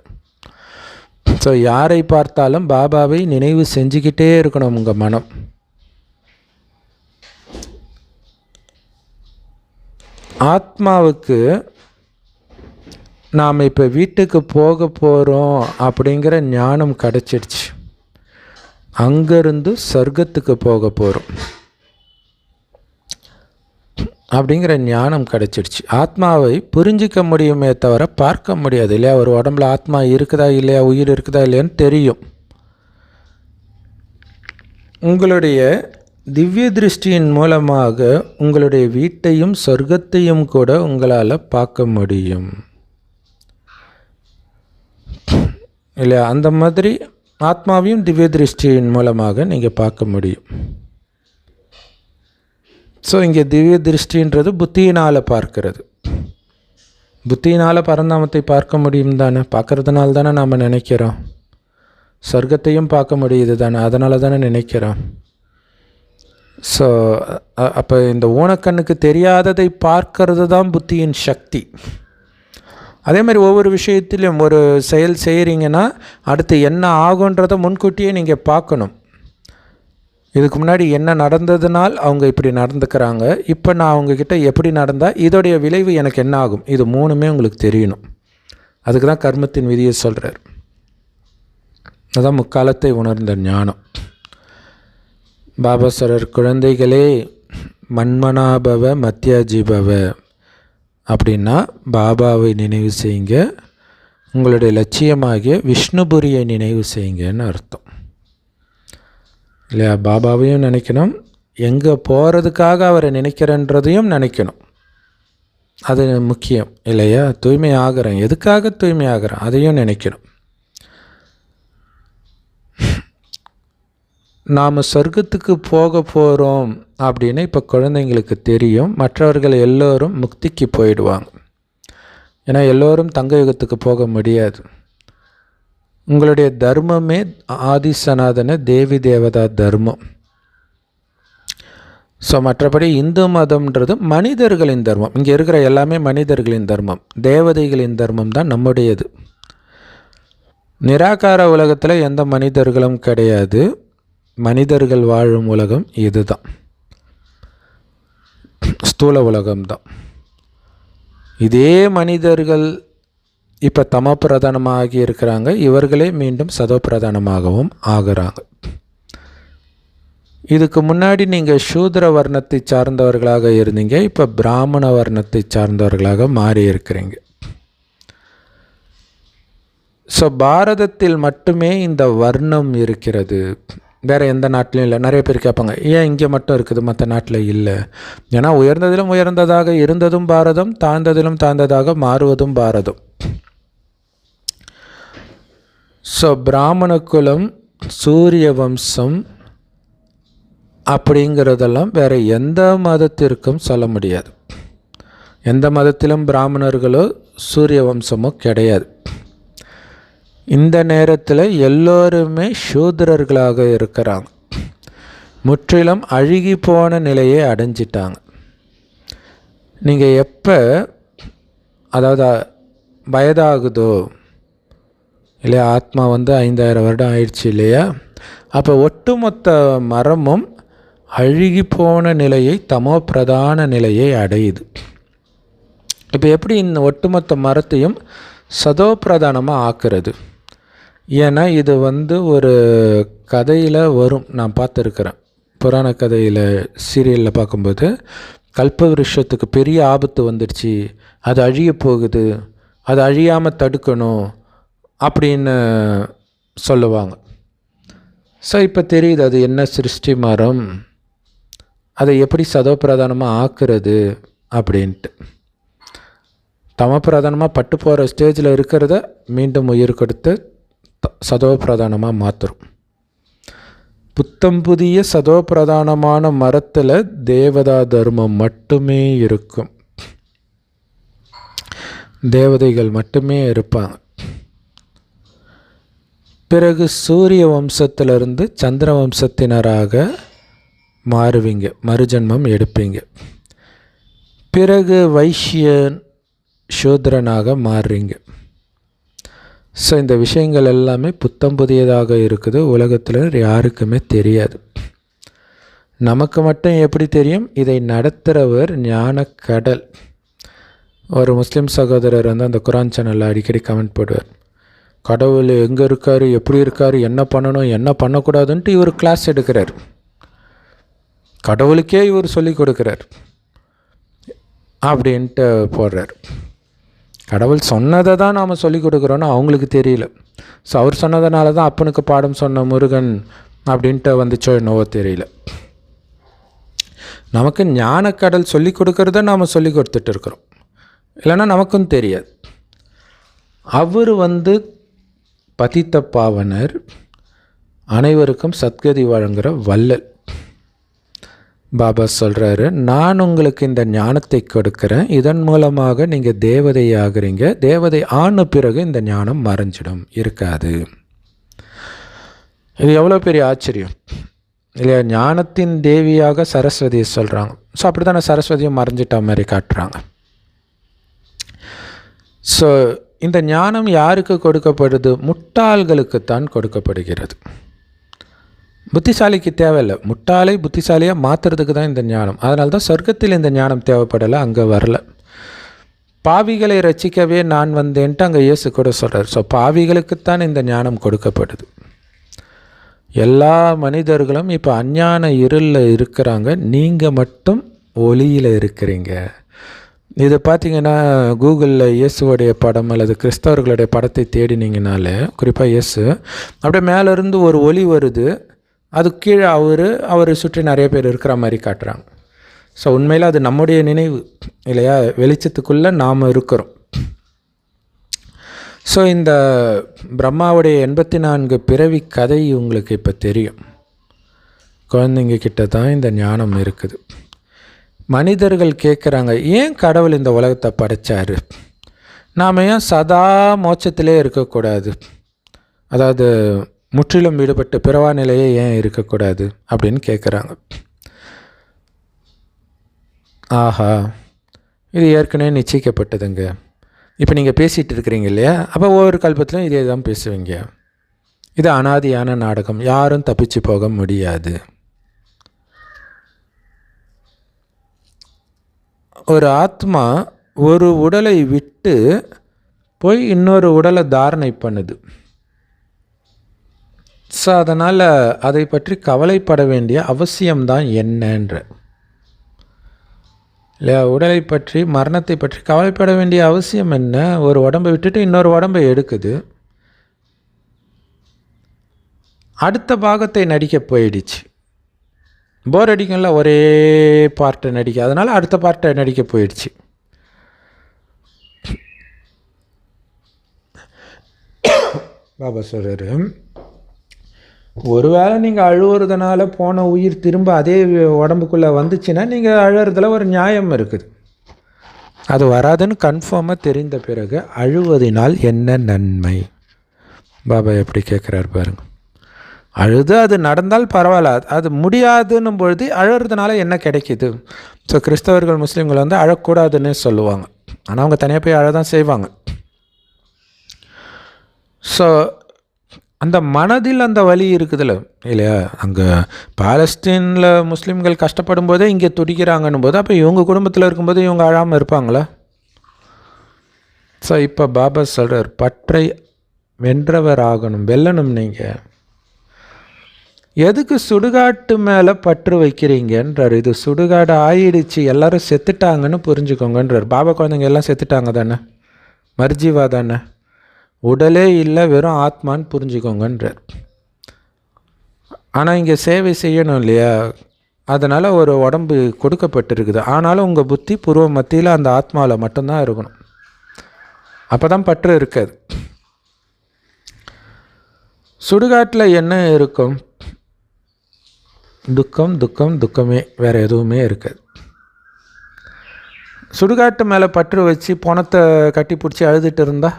ஸோ யாரை பார்த்தாலும் பாபாவை நினைவு செஞ்சுக்கிட்டே இருக்கணும் உங்கள் மனம். ஆத்மாவுக்கு நாம் இப்போ வீட்டுக்கு போக போகிறோம் அப்படிங்கிற ஞானம் கிடச்சிடுச்சு. அங்கேருந்து சொர்க்கத்துக்கு போக போகிறோம் அப்படிங்கிற ஞானம் கிடச்சிடுச்சு. ஆத்மாவை புரிஞ்சிக்க முடியுமே தவிர பார்க்க முடியாது இல்லையா? ஒரு உடம்புல ஆத்மா இருக்குதா இல்லையா, உயிர் இருக்குதா இல்லையான்னு தெரியும். உங்களுடைய திவ்ய திருஷ்டியின் மூலமாக உங்களுடைய வீட்டையும் சொர்க்கத்தையும் கூட உங்களால் பார்க்க முடியும் இல்லையா? அந்த மாதிரி ஆத்மாவையும் திவ்ய திருஷ்டியின் மூலமாக நீங்கள் பார்க்க முடியும். ஸோ இங்கே திவ்ய திருஷ்டின்றது புத்தியினால் பார்க்கிறது. புத்தியினால் பரந்தாமத்தை பார்க்க முடியும் தானே, பார்க்கறதுனால தானே நாம் நினைக்கிறோம். சொர்க்கத்தையும் பார்க்க முடியுது தானே, அதனால தானே நினைக்கிறோம். ஸோ அப்போ இந்த ஊனக்கண்ணுக்கு தெரியாததை பார்க்கறது தான் புத்தியின் சக்தி. அதே மாதிரி ஒவ்வொரு விஷயத்திலும் ஒரு செயல் செய்கிறீங்கன்னா அடுத்து என்ன ஆகுன்றதை முன்கூட்டியே நீங்கள் பார்க்கணும். இதுக்கு முன்னாடி என்ன நடந்ததுனால் அவங்க இப்படி நடந்துக்கிறாங்க, இப்போ நான் அவங்கக்கிட்ட எப்படி நடந்தால் இதோடைய விளைவு எனக்கு என்ன ஆகும், இது மூணுமே உங்களுக்கு தெரியணும். அதுக்கு தான் கர்மத்தின் விதியை சொல்கிறார். அதுதான் முக்காலத்தை உணர்ந்த ஞானம். பாபா சொல்கிறார், குழந்தைகளே மன்மனாபவ மத்தியாஜீபவ அப்படின்னா பாபாவை நினைவு செய்யுங்க, உங்களுடைய லட்சியமாகிய விஷ்ணுபுரியை நினைவு செய்யுங்கன்னு அர்த்தம் இல்லையா. பாபாவையும் நினைக்கணும், எங்கே போகிறதுக்காக அவரை நினைக்கிறன்றதையும் நினைக்கணும். அது முக்கியம் இல்லையா. தூய்மை ஆகிறேன், எதுக்காக தூய்மை ஆகிறேன் அதையும் நினைக்கணும். நாம் சொர்க்கத்துக்கு போக போகிறோம் அப்படின்னு இப்போ குழந்தைங்களுக்கு தெரியும். மற்றவர்கள் எல்லோரும் முக்திக்கு போயிடுவாங்க. ஏன்னா எல்லோரும் தங்க யுகத்துக்கு போக முடியாது. உங்களுடைய தர்மமே ஆதி சனாதன தேவி தேவதா தர்மம். ஸோ மற்றபடி இந்து மதம்ன்றது மனிதர்களின் தர்மம். இங்கே இருக்கிற எல்லாமே மனிதர்களின் தர்மம். தேவதைகளின் தர்மம் தான் நம்முடையது. நிராகார உலகத்தில் எந்த மனிதர்களும் கிடையாது. மனிதர்கள் வாழும் உலகம் இதுதான், ஸ்தூல உலகம்தான். இதே மனிதர்கள் இப்போ தமோ பிரதானமாகி இருக்கிறாங்க, இவர்களே மீண்டும் சதோ பிரதானமாகவும் ஆகிறாங்க. இதுக்கு முன்னாடி நீங்கள் சூத்ர வர்ணத்தை சார்ந்தவர்களாக இருந்தீங்க, இப்போ பிராமண வர்ணத்தை சார்ந்தவர்களாக மாறி இருக்கிறீங்க. ஸோ பாரதத்தில் மட்டுமே இந்த வர்ணம் இருக்கிறது, வேறு எந்த நாட்டிலையும் இல்லை. நிறைய பேர் கேட்பாங்க, ஏன் இங்கே மட்டும் இருக்குது மற்ற நாட்டில் இல்லை? ஏன்னா உயர்ந்ததிலும் உயர்ந்ததாக இருந்ததும் பாரதம், தாழ்ந்ததிலும் தாழ்ந்ததாக மாறுவதும் பாரதம். ஸோ பிராமண குலம், சூரிய வம்சம் அப்படிங்கிறதெல்லாம் வேறு எந்த மதத்திற்கும் சொல்ல முடியாது. எந்த மதத்திலும் பிராமணர்களோ சூரிய வம்சமோ கிடையாது. இந்த நேரத்தில் எல்லோருமே சூத்திரர்களாக இருக்கிறாங்க. முற்றிலும் அழுகி போன நிலையை அடைஞ்சிட்டாங்க. நீங்கள் எப்போ அதாவது வயதாகுதோ இல்லையா, ஆத்மா 5000 வருடம் ஆயிடுச்சு இல்லையா, அப்போ ஒட்டுமொத்த மரமும் அழுகி போன நிலையை, தமோ பிரதான நிலையை அடையுது. இப்போ எப்படி இந்த ஒட்டுமொத்த மரத்தையும் சதோ பிரதானமாக ஆக்குறது? ஏன்னா இது ஒரு கதையில் வரும், நான் பார்த்துருக்குறேன். புராண கதையில் சீரியலில் பார்க்கும்போது, கல்ப விருஷத்துக்கு பெரிய ஆபத்து வந்துடுச்சு, அது அழிய போகுது, அது அழியாமல் தடுக்கணும் அப்படின்னு சொல்லுவாங்க. ஸோ இப்போ தெரியுது அது என்ன சிருஷ்டி மரம், அதை எப்படி சதோ பிரதானமாக ஆக்குறது அப்படின்ட்டு. தம பிரதானமாக பட்டு போகிற ஸ்டேஜில் இருக்கிறத மீண்டும் உயிர் கொடுத்து சதோ பிரதானமாக மாற்றும். புத்தம் புதிய சதோ பிரதானமான மரத்தில் தேவதா தர்மம் மட்டுமே இருக்கும், தேவதைகள் மட்டுமே இருப்பாங்க. பிறகு சூரிய வம்சத்திலிருந்து சந்திர வம்சத்தினராக மாறுவீங்க, மறுஜன்மம் எடுப்பீங்க. பிறகு வைஷ்யன் சூத்ரனாக மாறுறீங்க. ஸோ இந்த விஷயங்கள் எல்லாமே புத்தம் புதியதாக இருக்குது, உலகத்தில் யாருக்குமே தெரியாது. நமக்கு மட்டும் எப்படி தெரியும்? இதை நடத்துகிறவர் ஞான கடல். ஒரு முஸ்லீம் சகோதரர் அந்த குரான் சேனலில் அடிக்கடி கமெண்ட் போடுவார், கடவுள் எங்கே இருக்கார், எப்படி இருக்கார், என்ன பண்ணணும் என்ன பண்ணக்கூடாதுன்ட்டு இவர் கிளாஸ் எடுக்கிறார். கடவுளுக்கே இவர் சொல்லி கொடுக்குறார் அப்படின்ட்டு போடுறார். கடவுள் சொன்னதை தான் நாம் சொல்லிக் கொடுக்குறோன்னு அவங்களுக்கு தெரியல. ஸோ அவர் சொன்னதுனால தான் அப்பனுக்கு பாடம் சொன்ன முருகன் அப்படின்ட்டு வந்துச்சோ என்னவோ தெரியல. நமக்கு ஞானக்கடல் சொல்லி கொடுக்கறத நாம் சொல்லி கொடுத்துட்டு இருக்கிறோம், இல்லைன்னா நமக்கும் தெரியாது. அவர் பதித்த பாவனர், அனைவருக்கும் சத்கதி வழங்குகிற வள்ளல். பாபா சொல்கிறாரு, நான் உங்களுக்கு இந்த ஞானத்தை கொடுக்குறேன், இதன் மூலமாக நீங்கள் தேவதை ஆகிறீங்க. தேவதை ஆன பிறகு இந்த ஞானம் மறைஞ்சிடும், இருக்காது. இது எவ்வளோ பெரிய ஆச்சரியம் இல்லையா? ஞானத்தின் தேவியாக சரஸ்வதியை சொல்கிறாங்க. ஸோ அப்படி தானே சரஸ்வதியும் மறைஞ்சிட்ட மாதிரி காட்டுறாங்க. ஸோ இந்த ஞானம் யாருக்கு கொடுக்கப்படுது? முட்டாள்களுக்குத்தான் கொடுக்கப்படுகிறது. புத்திசாலிக்கு தேவையில்லை, முட்டாளை புத்திசாலியாக மாற்றுறதுக்கு தான் இந்த ஞானம். அதனால தான் சொர்க்கத்தில் இந்த ஞானம் தேவைப்படலை, அங்கே வரல. பாவிகளை ரட்சிக்கவே நான் வந்தேன்ட்டு அங்கே இயேசு கூட சொல்கிறார். ஸோ பாவிகளுக்குத்தான் இந்த ஞானம் கொடுக்கப்படுது. எல்லா மனிதர்களும் இப்போ அஞ்ஞான இருளில் இருக்கிறாங்க, நீங்கள் மட்டும் ஒளியில் இருக்கிறீங்க. இது பார்த்திங்கன்னா கூகுளில் இயேசுவோடைய படம் அல்லது கிறிஸ்தவர்களுடைய படத்தை தேடினீங்கனால, குறிப்பாக இயேசு அப்படியே மேலேருந்து ஒரு ஒளி வருது, அது கீழே அவரை சுற்றி நிறைய பேர் இருக்கிற மாதிரி காட்டுறாங்க. ஸோ உண்மையில் அது நம்முடைய நினைவு இல்லையா, வெளிச்சத்துக்குள்ளே நாம் இருக்கிறோம். ஸோ இந்த பிரம்மாவுடைய 84 பிறவி கதை உங்களுக்கு இப்போ தெரியும். குழந்தைங்க கிட்ட தான் இந்த ஞானம் இருக்குது. மனிதர்கள் கேட்குறாங்க, ஏன் கடவுள் இந்த உலகத்தை படைச்சார்? நாம் ஏன் சதா மோட்சத்திலே இருக்கக்கூடாது? அதாவது முற்றிலும் விடுபட்டு பிறவா நிலையே ஏன் இருக்கக்கூடாது அப்படின்னு கேட்குறாங்க. ஆஹா, இது ஏற்கனவே நிச்சயிக்கப்பட்டதுங்க. இப்போ நீங்கள் பேசிகிட்டு இருக்கிறீங்க இல்லையா, அப்போ ஒவ்வொரு கல்பத்திலும் இதே தான் பேசுவீங்க. இது அனாதியான நாடகம், யாரும் தப்பிச்சு போக முடியாது. ஒரு ஆத்மா ஒரு உடலை விட்டு போய் இன்னொரு உடலை தாரணை பண்ணுது. ஸோ அதனால் அதை பற்றி கவலைப்பட வேண்டிய அவசியம்தான் என்னன்ற இல்லையா. உடலை பற்றி, மரணத்தை பற்றி கவலைப்பட வேண்டிய அவசியம் என்ன? ஒரு உடம்பை விட்டுட்டு இன்னொரு உடம்பை எடுக்குது, அடுத்த பாகத்தை நடிக்க போயிடுச்சு. போர் அடிக்கும்ல ஒரே பார்ட்டை நடிக்க, அதனால் அடுத்த பார்ட்டை நடிக்க போயிடுச்சு. பாபா சொல்கிறாரு, ஒருவேளை நீங்கள் அழுவுறதுனால போன உயிர் திரும்ப அதே உடம்புக்குள்ளே வந்துச்சுன்னா நீங்கள் அழுறதுல ஒரு நியாயம் இருக்குது. அது வராதுன்னு கன்ஃபார்மாக தெரிந்த பிறகு அழுவதினால் என்ன நன்மை? பாபா எப்படி கேட்குறாரு பாருங்க. அழுது அது நடந்தால் பரவாயில்ல, அது முடியாதுன்னும் பொழுது அழுறதுனால என்ன கிடைக்கிது? ஸோ கிறிஸ்தவர்கள் முஸ்லீம்கள் வந்து அழக்கூடாதுன்னு சொல்லுவாங்க, ஆனால் அவங்க தனியாக போய் அழதான் செய்வாங்க. ஸோ அந்த மனதில் அந்த வலி இருக்குதுல்ல இல்லையா. அங்கே பாலஸ்தீனில் முஸ்லீம்கள் கஷ்டப்படும் போதே இங்கே துடிக்கிறாங்கன்னும் போது, அப்போ இவங்க குடும்பத்தில் இருக்கும்போது இவங்க அழாமல் இருப்பாங்களா? ஸோ இப்போ பாபா சொல்கிறார், பற்றை வென்றவர் ஆகணும், வெல்லணும். நீங்கள் எதுக்கு சுடுகாட்டு மேலே பற்று வைக்கிறீங்கன்றார். இது சுடுகாடு ஆயிடுச்சு, எல்லோரும் செத்துட்டாங்கன்னு புரிஞ்சுக்கோங்கன்றார். பாபா குழந்தைங்க எல்லாம் செத்துட்டாங்க தானே, மர்ஜீவா தானே, உடலே இல்லை, வெறும் ஆத்மான்னு புரிஞ்சுக்கோங்கன்றார். ஆனால் இங்கே சேவை செய்யணும் இல்லையா, அதனால் ஒரு உடம்பு கொடுக்கப்பட்டிருக்குது. ஆனாலும் உங்கள் புத்தி பூர்வ மத்தியில் அந்த ஆத்மாவில் மட்டும்தான் இருக்கணும், அப்போ தான் பற்று இருக்காது. சுடுகாட்டில் என்ன இருக்கும்? துக்கம், துக்கம், துக்கமே, வேறு எதுவுமே இருக்காது. சுடுகாட்டு மேலே பற்று வச்சு பணத்தை கட்டி பிடிச்சி அழுதுட்டு இருந்தா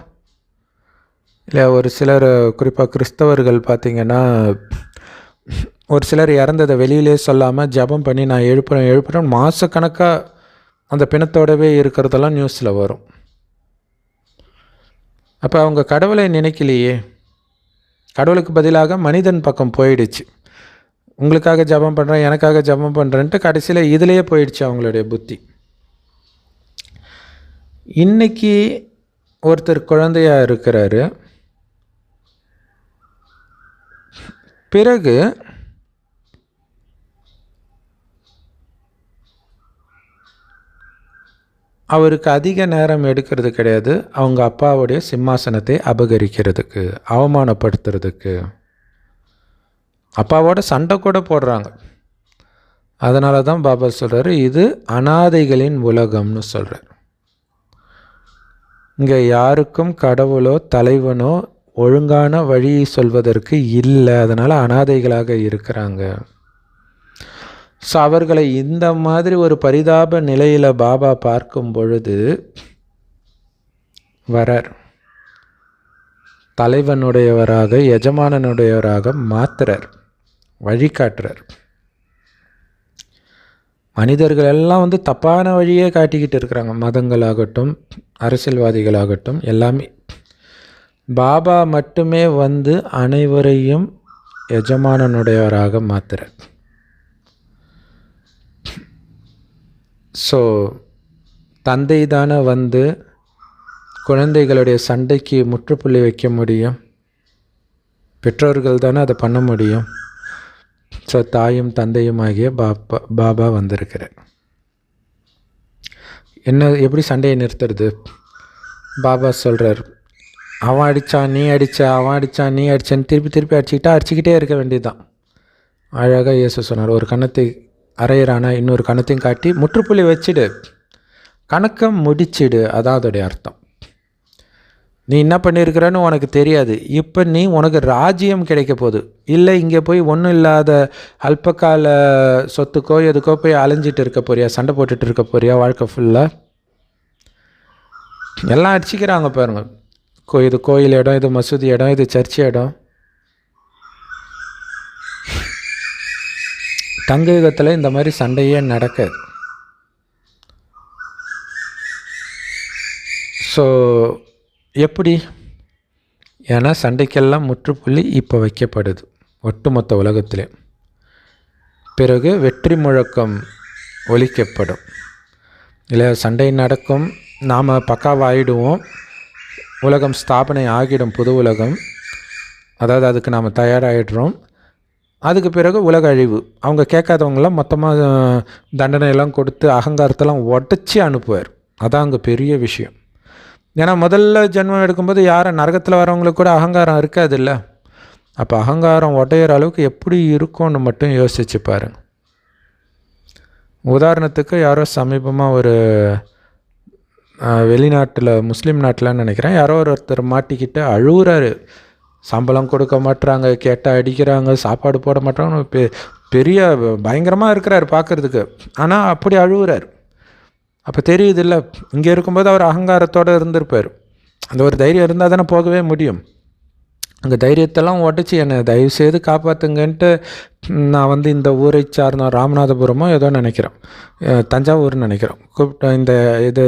இல்லை. ஒரு சிலர், குறிப்பாக கிறிஸ்தவர்கள் பார்த்திங்கன்னா, ஒரு சிலர் இறந்ததை வெளியிலே சொல்லாமல் ஜபம் பண்ணி நான் எழுப்புறேன் மாதக்கணக்காக அந்த பிணத்தோடவே இருக்கிறதெல்லாம் நியூஸில் வரும். அப்போ அவங்க கடவுளை நினைக்கலையே, கடவுளுக்கு பதிலாக மனிதன் பக்கம் போயிடுச்சு. உங்களுக்காக ஜபம் பண்ணுறேன், எனக்காக ஜபம் பண்ணுறேன்ட்டு கடைசியில் இதிலேயே போயிடுச்சு அவங்களுடைய புத்தி. இன்றைக்கி ஒருத்தர் குழந்தையாக இருக்கிறாரு, பிறகு அவருக்கு அதிக நேரம் எடுக்கிறது கிடையாது அவங்க அப்பாவுடைய சிம்மாசனத்தை அபகரிக்கிறதுக்கு, அவமானப்படுத்துறதுக்கு. அப்பாவோட சண்டை கூட போடுறாங்க. அதனால தான் பாபா சொல்கிறார், இது அனாதைகளின் உலகம்னு சொல்கிறார். இங்கே யாருக்கும் கடவுளோ தலைவனோ ஒழுங்கான வழியை சொல்வதற்கு இல்லை, அதனால் அனாதைகளாக இருக்கிறாங்க. ஸோ அவர்களை இந்த மாதிரி ஒரு பரிதாப நிலையில் பாபா பார்க்கும் பொழுது வரார், தலைவனுடையவராக எஜமானனுடையவராக மாத்துறார், வழிகாட்டுறார். மனிதர்கள் எல்லாம் வந்து தப்பான வழியே காட்டிக்கிட்டு இருக்கிறாங்க, மதங்களாகட்டும் அரசியல்வாதிகளாகட்டும் எல்லாமே. பாபா மட்டுமே வந்து அனைவரையும் எஜமானனுடையவராக மாத்துறார். ஸோ தந்தை தானே வந்து குழந்தைகளுடைய சண்டைக்கு முற்றுப்புள்ளி வைக்க முடியும், பெற்றோர்கள் தானே அதை பண்ண முடியும். ஸோ தாயும் தந்தையும் ஆகிய பாபா வந்திருக்கிறார். எப்படி சண்டையை நிறுத்துறது? பாபா சொல்கிறார், அவன் அடித்தான் நீ அடித்த, அவன் அடித்தான் நீ அடித்தேன்னு திருப்பி அடிச்சுக்கிட்டே இருக்க வேண்டியதுதான். அழகாக இயேசு சொன்னார், ஒரு கணத்தை அரையிறானா இன்னொரு கணத்தையும் காட்டி முற்றுப்புள்ளி வச்சிடு, கணக்கை முடிச்சிடு. அதான் அதோடைய அர்த்தம். நீ என்ன பண்ணியிருக்கிறன்னு உனக்கு தெரியாது, இப்போ உனக்கு ராஜ்யம் கிடைக்க போகுது. இல்லை இங்கே போய் ஒன்றும் இல்லாத அல்பகால சொத்துக்கோ எதுக்கோ போய் அலைஞ்சிட்டு இருக்க போறியா, சண்டை போட்டுட்டு இருக்க போறியா வாழ்க்கை ஃபுல்லாக? எல்லாம் அடிச்சுக்கிறாங்க பாருங்க. இது கோயில் இடம், இது மசூதி இடம், இது சர்ச் இடம். தங்க யுகத்தில் இந்த மாதிரி சண்டையே நடக்காது. ஸோ எப்படி? ஏன்னா சண்டைக்கெல்லாம் முற்றுப்புள்ளி இப்போ வைக்கப்படுது ஒட்டுமொத்த உலகத்திலே. பிறகு வெற்றி முழக்கம் ஒலிக்கப்படும். இல்லை சண்டை நடக்கும், நாம் பக்காவாகிடுவோம், உலகம் ஸ்தாபனை ஆகிடும், புது உலகம். அதாவது அதுக்கு நாம் தயாராகிடுறோம். அதுக்கு பிறகு உலக அழிவு. அவங்க கேட்காதவங்களாம் மொத்தமாக தண்டனையெல்லாம் கொடுத்து அகங்காரத்தெல்லாம் உடச்சி அனுப்புவார். அதான் அங்கே பெரிய விஷயம். ஏன்னா முதல்ல ஜென்மம் எடுக்கும்போது யாரும் நரகத்தில் வரவங்களுக்கு கூட அகங்காரம் இருக்காது இல்லை. அப்போ அகங்காரம் உடையிற அளவுக்கு எப்படி இருக்கும்னு மட்டும் யோசிச்சு பாருங்க. உதாரணத்துக்கு யாரோ சமீபமாக ஒரு வெளிநாட்டில், முஸ்லீம் நாட்டில்னு நினைக்கிறேன், யாரோ ஒருத்தர் மாட்டிக்கிட்டு அழுகுறாரு. சம்பளம் கொடுக்க மாட்டுறாங்க, கேட்டால் அடிக்கிறாங்க, சாப்பாடு போட மாட்டாங்க, பெரிய பயங்கரமாக இருக்கிறார் பார்க்குறதுக்கு. ஆனால் அப்படி அழுகுறார். அப்போ தெரியுது இல்லை, இங்கே இருக்கும்போது அவர் அகங்காரத்தோடு இருந்திருப்பார். அந்த ஒரு தைரியம் இருந்தால் தானே போகவே முடியும். அங்கே தைரியத்தெல்லாம் உடச்சி என்னை தயவுசெய்து காப்பாற்றுங்கன்ட்டு நான் வந்து இந்த ஊரை சார்ந்த ராமநாதபுரமோ ஏதோ நினைக்கிறேன், தஞ்சாவூர்னு நினைக்கிறேன், கூப்பிட்டேன், இந்த இது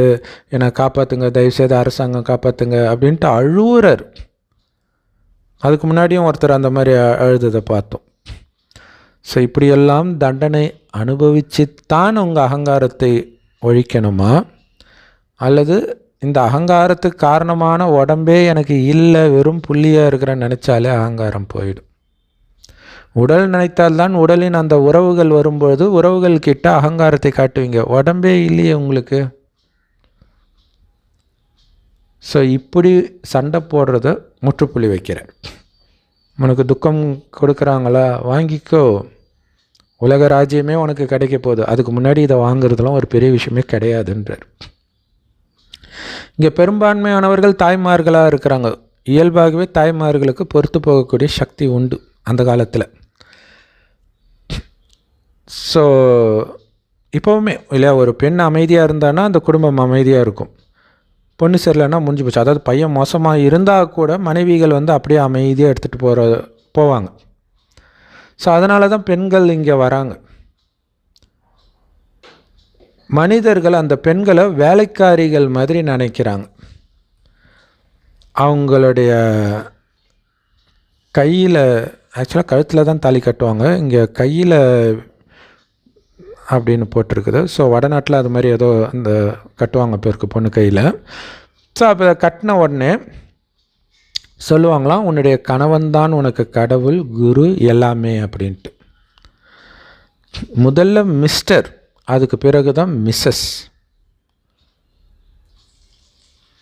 என்னை காப்பாற்றுங்க, தயவுசெய்து அரசாங்கம் காப்பாற்றுங்க அப்படின்ட்டு அழுவுறார். அதுக்கு முன்னாடியும் ஒருத்தர் அந்த மாதிரி அழுததை பார்த்தோம். ஸோ இப்படியெல்லாம் தண்டனை அனுபவிச்சுத்தான் உங்கள் அகங்காரத்தை ஒழிக்கணுமா, அல்லது இந்த அகங்காரத்துக்கு காரணமான உடம்பே எனக்கு இல்லை, வெறும் புள்ளியாக இருக்கிறேன்னு நினச்சாலே அகங்காரம் போயிடும். உடல் நினைத்தால்தான் உடலின் அந்த உறவுகள் வரும்பொழுது உறவுகள் கிட்ட அகங்காரத்தை காட்டுவீங்க. உடம்பே இல்லையே உங்களுக்கு. ஸோ இப்படி சண்டை போடுறத முற்றுப்புள்ளி வைக்கிறேன். உனக்கு துக்கம் கொடுக்குறாங்களா, வாங்கிக்கோ, உலக ராஜ்யமே உனக்கு கிடைக்க போகுது, அதுக்கு முன்னாடி இதை வாங்குறதுலாம் ஒரு பெரிய விஷயமே கிடையாதுன்றார். இங்கே பெரும்பான்மையானவர்கள் தாய்மார்களாக இருக்கிறாங்க. இயல்பாகவே தாய்மார்களுக்கு பொறுத்து போகக்கூடிய சக்தி உண்டு அந்த காலத்தில். ஸோ இப்போவுமே இல்லையா, ஒரு பெண் அமைதியாக இருந்தான்னா அந்த குடும்பம் அமைதியாக இருக்கும். பொண்ணு சரியில்லைன்னா முடிஞ்சு போச்சு. அதாவது பையன் மோசமாக இருந்தால் கூட மனைவிகள் வந்து அப்படியே அமைதியாக எடுத்துகிட்டு போவாங்க. ஸோ அதனால தான் பெண்கள் இங்கே வராங்க. மனிதர்கள் அந்த பெண்களை வேலைக்காரிகள் மாதிரி நினைக்கிறாங்க. அவங்களுடைய கையில், ஆக்சுவலாக கழுத்தில் தான் தாலி கட்டுவாங்க, இங்கே கையில் அப்படின்னு போட்டிருக்குது. ஸோ வடநாட்டில் அது மாதிரி ஏதோ அந்த கட்டுவாங்க பேருக்கு பொண்ணு கையில். ஸோ அப்போ கட்டின உடனே சொல்லுவாங்களாம், உன்னுடைய கணவன் தான் உனக்கு கடவுள், குரு, எல்லாமே அப்படின்ட்டு. முதல்ல மிஸ்டர், அதுக்கு பிறகு தான் மிஸ்ஸஸ்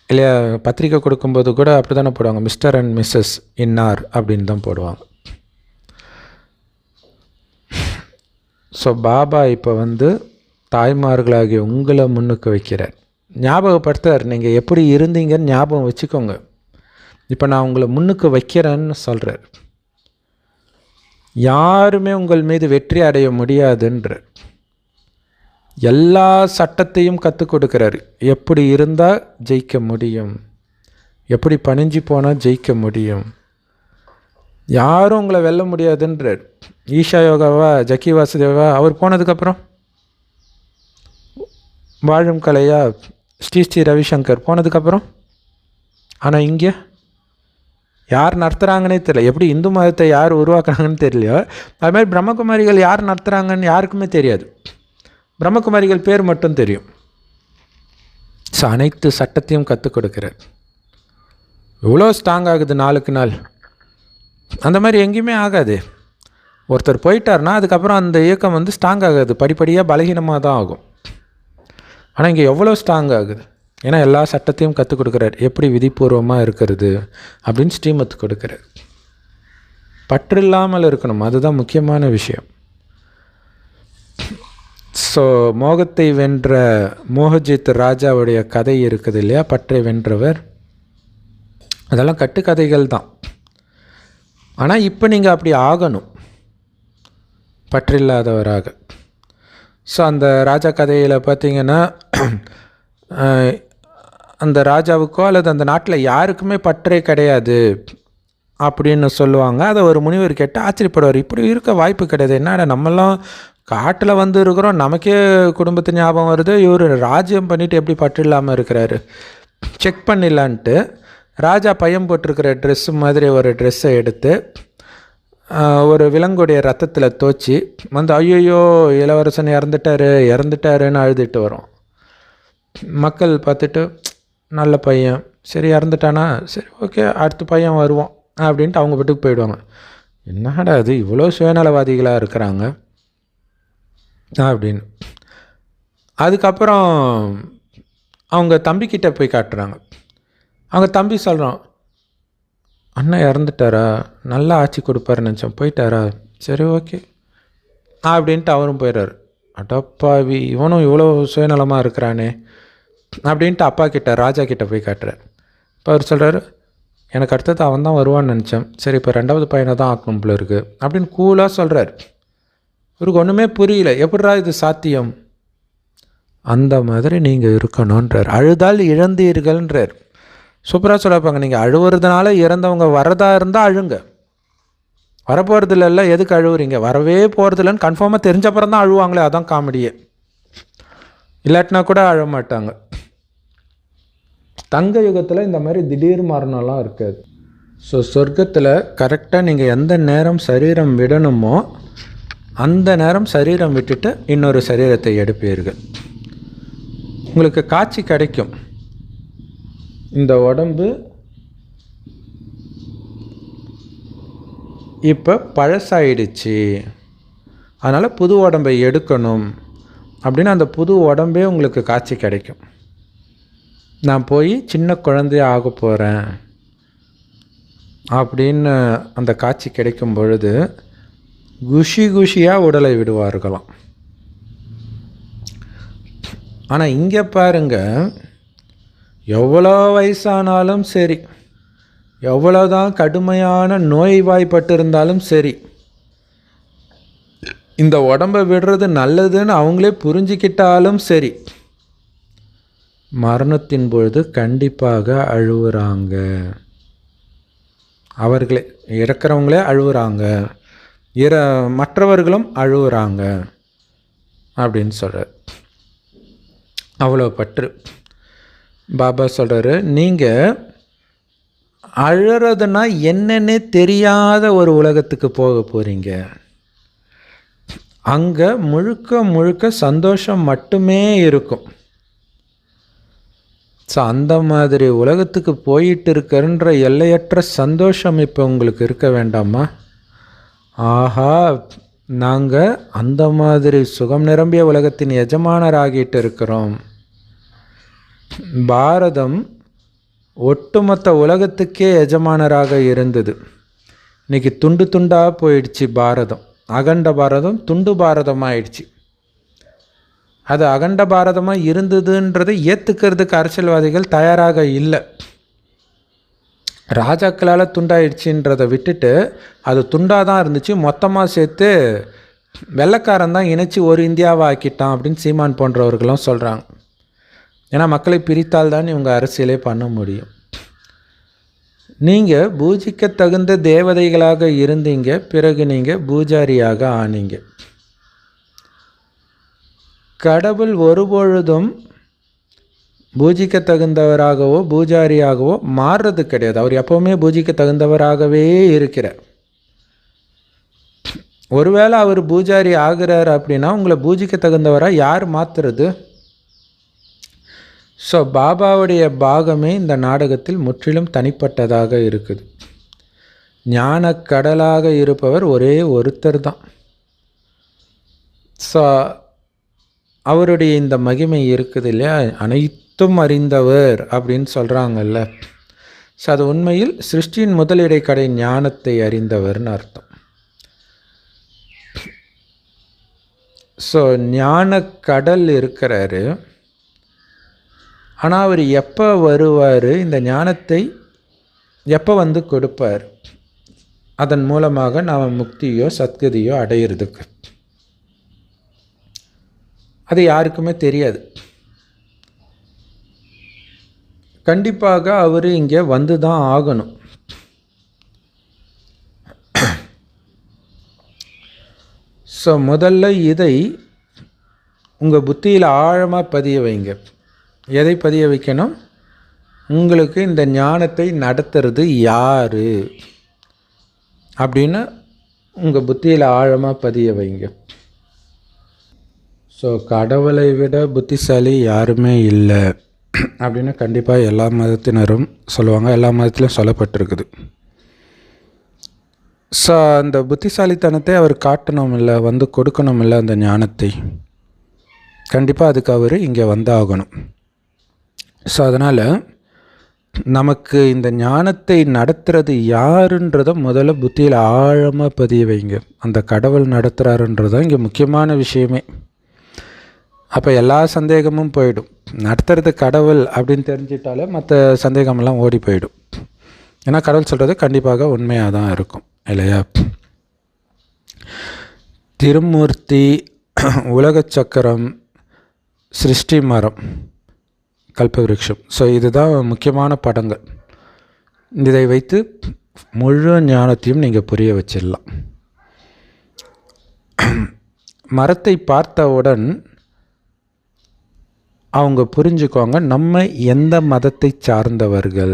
இல்லையா. பத்திரிக்கை கொடுக்கும்போது கூட அப்படி தானே போடுவாங்க, மிஸ்டர் அண்ட் மிஸ்ஸஸ் இன்னார் அப்படின்னு தான் போடுவாங்க. ஸோ பாபா இப்போ வந்து தாய்மார்களாகிய உங்களை முன்னுக்கு வைக்கிறார், ஞாபகப்படுத்துறார். நீங்கள் எப்படி இருந்தீங்கன்னு ஞாபகம் வச்சுக்கோங்க, இப்போ நான் உங்களை முன்னுக்கு வைக்கிறேன்னு சொல்கிறார். யாருமே உங்கள் மீது வெற்றி அடைய முடியாதுன்றார். எல்லா சட்டத்தையும் கற்றுக் கொடுக்குறார். எப்படி இருந்தால் ஜெயிக்க முடியும், எப்படி பணிஞ்சு போனால் ஜெயிக்க முடியும், யாரும் உங்களை வெல்ல முடியாதுன்றார். ஈஷா யோகாவா, ஜக்கி வாசுதேவா அவர் போனதுக்கப்புறம், வாழும் கலையா ஸ்ரீ ரவிசங்கர் போனதுக்கப்புறம், ஆனால் இங்கே யார் நடத்துகிறாங்கன்னே தெரியல. எப்படி இந்து மதத்தை யார் உருவாக்குறாங்கன்னு தெரியலையோ அது மாதிரி பிரம்மகுமாரிகள் யார் நடத்துகிறாங்கன்னு யாருக்குமே தெரியாது. பிரம்மகுமாரிகள் பேர் மட்டும் தெரியும். ஸோ அனைத்து சட்டத்தையும் கற்றுக் கொடுக்குறார். எவ்வளோ ஸ்ட்ராங் ஆகுது நாளுக்கு நாள். அந்த மாதிரி எங்கேயுமே ஆகாது. ஒருத்தர் போயிட்டார்னா அதுக்கப்புறம் அந்த இயக்கம் வந்து ஸ்ட்ராங் ஆகாது, படிப்படியாக பலகீனமாக தான் ஆகும். ஆனால் இங்கே எவ்வளோ ஸ்ட்ராங் ஆகுது. ஏன்னா எல்லா சட்டத்தையும் கற்றுக் கொடுக்குறார். எப்படி விதிபூர்வமாக இருக்கிறது அப்படின்னு ஸ்ரீமத் கொடுக்குறார். பற்று இல்லாமல் இருக்கணும், அதுதான் முக்கியமான விஷயம். ஸோ மோகத்தை வென்ற மோகஜித் ராஜாவுடைய கதை இருக்குது இல்லையா, பற்றை வென்றவர். அதெல்லாம் கட்டுக்கதைகள் தான். ஆனால் இப்போ நீங்கள் அப்படி ஆகணும், பற்றில்லாதவராக. ஸோ அந்த ராஜா கதையில் பார்த்தீங்கன்னா அந்த ராஜாவுக்கோ அல்லது அந்த நாட்டில் யாருக்குமே பற்றே கிடையாது அப்படின்னு சொல்லுவாங்க. அதை ஒரு முனிவர் கேட்டு ஆச்சரியப்படுவார். இப்படி இருக்க வாய்ப்பு கிடையாது, என்னடா நம்மெல்லாம் காட்டில் வந்து இருக்கிறோம், நமக்கே குடும்பத்து ஞாபகம் வருது, இவர் ராஜ்யம் பண்ணிவிட்டு எப்படி பற்று இல்லாமல் இருக்கிறாரு, செக் பண்ணிடலான்ட்டு ராஜா பையன் போட்டிருக்கிற ட்ரெஸ்ஸு மாதிரி ஒரு ட்ரெஸ்ஸை எடுத்து ஒரு விலங்குடைய ரத்தத்தில் தோச்சி வந்து ஐயோ இளவரசன் இறந்துட்டாருன்னு அழுதுட்டு வரும். மக்கள் பார்த்துட்டு நல்ல பையன், சரி இறந்துட்டானா, சரி ஓகே அடுத்த பையன் வருவான் அப்படின்ட்டு அவங்க வீட்டுக்கு போயிடுவாங்க. என்னடா அது இவ்வளோ சுயநலவாதிகளாக இருக்கிறாங்க அப்படின்னு. அதுக்கப்புறம் அவங்க தம்பிக்கிட்ட போய் காட்டுறாங்க. அவங்க தம்பி சொல்கிறான், அண்ணன் இறந்துட்டாரா, நல்லா ஆட்சி கொடுப்பாருன்னு நினச்சோம், போயிட்டாரா, சரி ஓகே அப்படின்ட்டு அவரும் போயிடுறாரு. அடப்பாவி இவனும் இவ்வளோ சுயநலமாக இருக்கிறானே அப்படின்ட்டு அப்பா கிட்ட ராஜா கிட்ட போய் காட்டுறார். இப்போ அவர் சொல்கிறாரு, எனக்கு அடுத்தது அவன் தான் வருவான்னு நினச்சேன், சரி இப்போ 2வது பையனை தான் ஆக்கணும் போல இருக்குது அப்படின்னு கூலாக சொல்கிறார். இவருக்கு ஒன்றுமே புரியல, எப்படிரா இது சாத்தியம். அந்த மாதிரி நீங்கள் இருக்கணுன்றார். அழுதால் இழந்தீர்கள்ன்றார். சூப்பராக சொல்லப்பாங்க. நீங்கள் அழுவுறதுனால இறந்தவங்க வரதா இருந்தால் அழுங்க, வரப்போகிறது இல்லைல்ல, எதுக்கு அழுவுறீங்க, வரவே போகிறது இல்லைன்னு கன்ஃபார்மாக தெரிஞ்சப்பறம் தான் அழுவாங்களே, அதான் காமெடியே. இல்லாட்டினா கூட அழ மாட்டாங்க. தங்க யுகத்தில் இந்த மாதிரி திடீர் மரணம்லாம் இருக்காது. ஸோ சொர்க்கத்தில் கரெக்டாக நீங்கள் எந்த நேரம் சரீரம் விடணுமோ அந்த நேரம் சரீரம் விட்டுட்டு இன்னொரு சரீரத்தை எடுப்பீர்கள். உங்களுக்கு காட்சி கிடைக்கும். இந்த உடம்பு இப்போ பழசாயிடுச்சு, அதனால் புது உடம்பை எடுக்கணும் அப்படின்னு அந்த புது உடம்பே உங்களுக்கு காட்சி கிடைக்கும். நான் போய் சின்ன குழந்தைய ஆக போகிறேன் அப்படின்னு அந்த காட்சி கிடைக்கும் பொழுது குஷியாக உடலை விடுவார்களாம். ஆனால் இங்கே பாருங்கள், எவ்வளோ வயசானாலும் சரி, எவ்வளோதான் கடுமையான நோய்வாய்ப்பட்டு இருந்தாலும் சரி, இந்த உடம்பை விடுறது நல்லதுன்னு அவங்களே புரிஞ்சிக்கிட்டாலும் சரி, மரணத்தின் பொழுது கண்டிப்பாக அழுவுறாங்க. அவர்களே இறக்கிறவங்களே அழுவுறாங்க, மற்றவர்களும் அழுவுறாங்க அப்படின்னு சொல்கிறார். அவ்வளோ பற்று. பாபா சொல்கிறாரு, நீங்கள் அழுறதுன்னா என்னன்னே தெரியாத ஒரு உலகத்துக்கு போக போகிறீங்க. அங்கே முழுக்க சந்தோஷம் மட்டுமே இருக்கும். ஸோ அந்த மாதிரி உலகத்துக்கு போயிட்டு இருக்கிறன்ற எல்லையற்ற சந்தோஷம் இப்போ உங்களுக்கு இருக்க வேண்டாமா? ஆஹா, நாங்கள் அந்த மாதிரி சுகம் நிரம்பிய உலகத்தின் எஜமானராகிட்டு இருக்கிறோம். பாரதம் ஒட்டுமொத்த உலகத்துக்கே எஜமானராக இருந்தது. இன்றைக்கி துண்டு துண்டாக போயிடுச்சு பாரதம். அகண்ட பாரதம் துண்டு பாரதமாகிடுச்சு. அது அகண்ட பாரதமாக இருந்ததுன்றதை ஏற்றுக்கிறதுக்கு அரசியல்வாதிகள் தயாராக இல்லை. ராஜாக்களால் துண்டாயிடுச்சுன்றதை விட்டுட்டு அது துண்டாக தான் இருந்துச்சு, மொத்தமாக சேர்த்து வெள்ளைக்காரன் தான் இணைச்சி ஒரு இந்தியாவை ஆக்கிட்டான் அப்படின்னு சீமான் போன்றவர்களும் சொல்கிறாங்க. ஏன்னா மக்களை பிரித்தால் தான் இவங்க அரசியலே பண்ண முடியும். நீங்கள் பூஜிக்க தகுந்த தேவதைகளாக இருந்தீங்க, பிறகு நீங்கள் பூஜாரியாக ஆனீங்க. கடவுள் ஒருபொழுதும் பூஜிக்க தகுந்தவராகவோ பூஜாரியாகவோ மாறுறது கிடையாது. அவர் எப்போவுமே பூஜிக்க தகுந்தவராகவே இருக்கிறார். ஒருவேளை அவர் பூஜாரி ஆகிறார் அப்படின்னா உங்களை பூஜிக்க தகுந்தவராக யார் மாற்றுறது? ஸோ பாபாவுடைய பாகமே இந்த நாடகத்தில் முற்றிலும் தனிப்பட்டதாக இருக்குது. ஞான கடலாக இருப்பவர் ஒரே ஒருத்தர் தான். ஸோ அவருடைய இந்த மகிமை இருக்குது இல்லையா, அனைத்தும் அறிந்தவர் அப்படின்னு சொல்கிறாங்கல்ல. ஸோ அது உண்மையில் சிருஷ்டியின் முதலிடைக்கடை ஞானத்தை அறிந்தவர்னு அர்த்தம். ஸோ ஞான கடல் இருக்கிறாரு. ஆனால் அவர் எப்போ வருவார், இந்த ஞானத்தை எப்போ வந்து கொடுப்பார், அதன் மூலமாக நாம் முக்தியோ சத்கதியோ அடையிறதுக்கு, அது யாருக்குமே தெரியாது. கண்டிப்பாக அவர் இங்கே வந்து தான் ஆகணும். ஸோ முதல்ல இதை உங்கள் புத்தியில் ஆழமாக பதிய வைங்க. எதை பதிய வைக்கணும்? உங்களுக்கு இந்த ஞானத்தை நடத்துறது யார் அப்படின்னு உங்கள் புத்தியில் ஆழமாக பதிய வைங்க. ஸோ கடவுளை விட புத்திசாலி யாருமே இல்லை அப்படின்னு கண்டிப்பாக எல்லா மதத்தினரும் சொல்லுவாங்க, எல்லா மதத்திலும் சொல்லப்பட்டிருக்குது. ஸோ அந்த புத்திசாலித்தனத்தை அவர் காட்டணும் இல்லை, வந்து கொடுக்கணும் இல்லை, அந்த ஞானத்தை கண்டிப்பாக அதுக்கு அவர் இங்கே வந்தாகணும். ஸோ அதனால் நமக்கு இந்த ஞானத்தை நடத்துகிறது யாருன்றதை முதல்ல புத்தியில் ஆழமாக பதிய வைங்க. அந்த கடவுள் நடத்துகிறாருன்றது தான் இங்கே முக்கியமான விஷயமே. அப்போ எல்லா சந்தேகமும் போயிடும். நடத்துறது கடவுள் அப்படின்னு தெரிஞ்சிட்டாலே மற்ற சந்தேகமெல்லாம் ஓடி போயிடும். ஏன்னா கடவுள் சொல்கிறது கண்டிப்பாக உண்மையாக தான் இருக்கும் இல்லையா. திருமூர்த்தி, உலக சக்கரம், சிருஷ்டி மரம், கல்பவிருட்சம். ஸோ இதுதான் முக்கியமான படங்கள். இதை வைத்து முழு ஞானத்தையும் நீங்கள் புரிய வச்சிடலாம். மரத்தை பார்த்தவுடன் அவங்க புரிஞ்சுக்குவாங்க நம்ம எந்த மதத்தை சார்ந்தவர்கள்.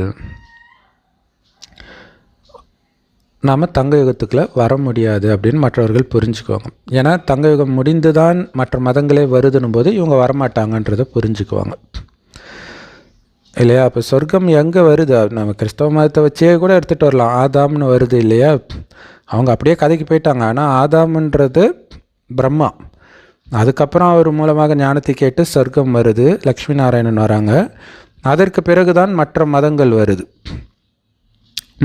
நாம் தங்க யுகத்துக்குள்ளே வர முடியாது அப்படின்னு மற்றவர்கள் புரிஞ்சுக்குவாங்க. ஏன்னா தங்க யுகம் முடிந்து தான் மற்ற மதங்களே வருதுன்னும் போது இவங்க வரமாட்டாங்கன்றதை புரிஞ்சுக்குவாங்க இல்லையா. அப்போ சொர்க்கம் எங்கே வருது? நம்ம கிறிஸ்தவ மதத்தை வச்சே கூட எடுத்துகிட்டு வரலாம். ஆதாம்னு வருது இல்லையா. அவங்க அப்படியே கதைக்கு போயிட்டாங்க. ஆனால் ஆதாம்ன்றது பிரம்மா. அதுக்கப்புறம் அவர் மூலமாக ஞானத்தை கேட்டு சொர்க்கம் வருது, லக்ஷ்மி நாராயணன் வராங்க. அதற்கு பிறகு தான் மற்ற மதங்கள் வருது.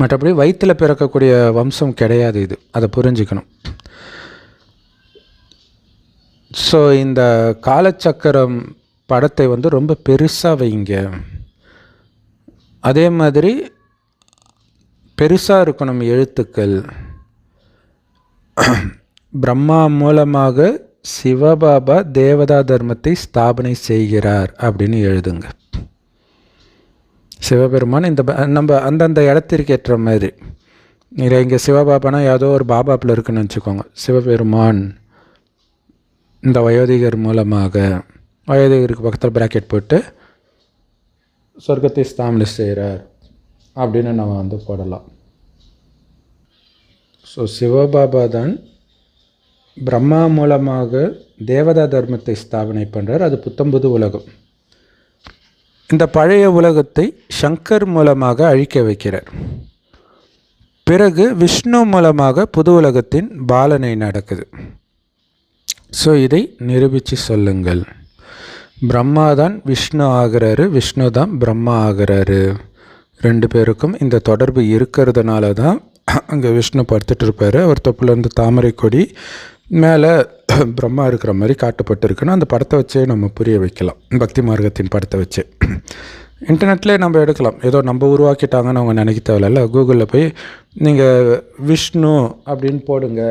மற்றபடி வயிற்றில் பிறக்கக்கூடிய வம்சம் கிடையாது இது, அதை புரிஞ்சுக்கணும். ஸோ இந்த காலச்சக்கரம் படத்தை வந்து ரொம்ப பெருசாக வைங்க. அதே மாதிரி பெருசாக இருக்கணும் எழுத்துக்கள். பிரம்மா மூலமாக சிவபாபா தேவதா தர்மத்தை ஸ்தாபனை செய்கிறார் அப்படின்னு எழுதுங்க. சிவபெருமான் இந்த நம்ம அந்தந்த இடத்திற்கு ஏற்ற மாதிரி இல்லை. இங்கே சிவபாபானா ஏதோ ஒரு பாபாப்பில் இருக்குன்னு வச்சுக்கோங்க. சிவபெருமான் இந்த வயோதிகர் மூலமாக, வயோதிகருக்கு பக்கத்தில் பிராக்கெட் போட்டு சொர்க்கத்தை ஸ்தாபனை செய்கிறார் அப்படின்னு நம்ம வந்து போடலாம். ஸோ சிவபாபா தான் பிரம்மா மூலமாக தேவதா தர்மத்தை ஸ்தாபனை பண்ணுறார். அது புத்தம்புது உலகம். இந்த பழைய உலகத்தை சங்கர் மூலமாக அழிக்க வைக்கிறார். பிறகு விஷ்ணு மூலமாக புது உலகத்தின் பாலனை நடக்குது. ஸோ இதை நிரூபித்து சொல்லுங்கள். பிரம்மா தான் விஷ்ணு ஆகிறாரு, விஷ்ணு தான் பிரம்மா ஆகிறாரு. ரெண்டு பேருக்கும் இந்த தொடர்பு இருக்கிறதுனால தான் அங்கே விஷ்ணு படுத்துட்டு இருப்பார். அவர் தொப்புலேருந்து தாமரை கொடி மேலே பிரம்மா இருக்கிற மாதிரி காட்டப்பட்டிருக்குன்னா அந்த படத்தை வச்சே நம்ம புரிய வைக்கலாம். பக்தி மார்க்கத்தின் படத்தை வச்சு இன்டர்நெட்லேயே நம்ம எடுக்கலாம். ஏதோ நம்ம உருவாக்கிட்டாங்கன்னு அவங்க நினைக்க தேவையில்ல. கூகுளில் போய் நீங்கள் விஷ்ணு அப்படின்னு போடுங்க.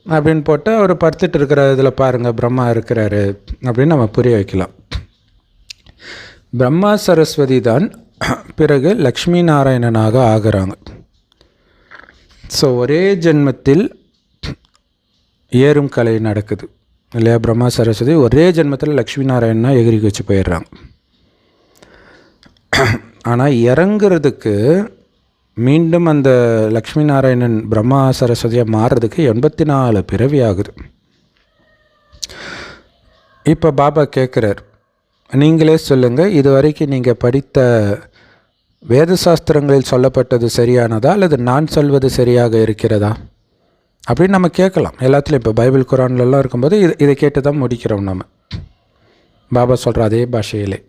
அப்படின்னு போட்டு அவர் படுத்துட்டு இருக்கிற இதில் பாருங்கள் பிரம்மா இருக்கிறாரு அப்படின்னு நம்ம புரிய வைக்கலாம். பிரம்மா சரஸ்வதி தான் பிறகு லக்ஷ்மி நாராயணனாக ஆகிறாங்க. ஸோ ஒரே ஜென்மத்தில் ஏறும் கலை நடக்குது இல்லையா. பிரம்மா சரஸ்வதி ஒரே ஜென்மத்தில் லக்ஷ்மி நாராயணனா எகிரி வச்சு போயிடுறாங்க. ஆனால் இறங்குறதுக்கு மீண்டும் அந்த லக்ஷ்மி நாராயணன் பிரம்மா சரஸ்வதியாக மாறுறதுக்கு 84 பிறவி ஆகுது. இப்போ பாபா கேட்குறார், நீங்களே சொல்லுங்கள், இது வரைக்கும் நீங்கள் படித்த வேத சாஸ்திரங்களில் சொல்லப்பட்டது சரியானதா அல்லது நான் சொல்வது சரியாக இருக்கிறதா அப்படின்னு நம்ம கேட்கலாம். எல்லாத்துலேயும் இப்போ பைபிள் குரான்லலாம் இருக்கும்போது இதை கேட்டு தான் முடிக்கிறோம் நம்ம. பாபா சொல்கிற அதே பாஷையிலே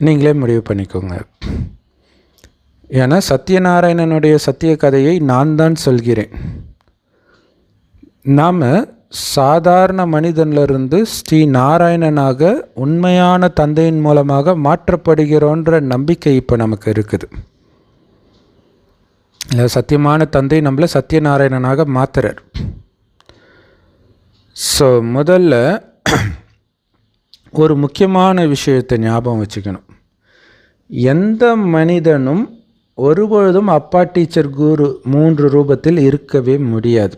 நீங்களே முடிவு பண்ணிக்கோங்க. ஏன்னா சத்யநாராயணனுடைய சத்திய கதையை நான் தான் சொல்கிறேன். நாம் சாதாரண மனிதனிலிருந்து ஸ்ரீ நாராயணனாக உண்மையான தந்தையின் மூலமாக மாற்றப்படுகிறோன்ற நம்பிக்கை இப்போ நமக்கு இருக்குது. இல்லை, சத்தியமான தந்தை நம்மளை சத்யநாராயணனாக மாற்றுறார். ஸோ முதல்ல ஒரு முக்கியமான விஷயத்தை ஞாபகம் வச்சுக்கணும். எந்த மனிதனும் ஒருபொழுதும் அப்பா டீச்சர் குரு 3 ரூபத்தில் இருக்கவே முடியாது.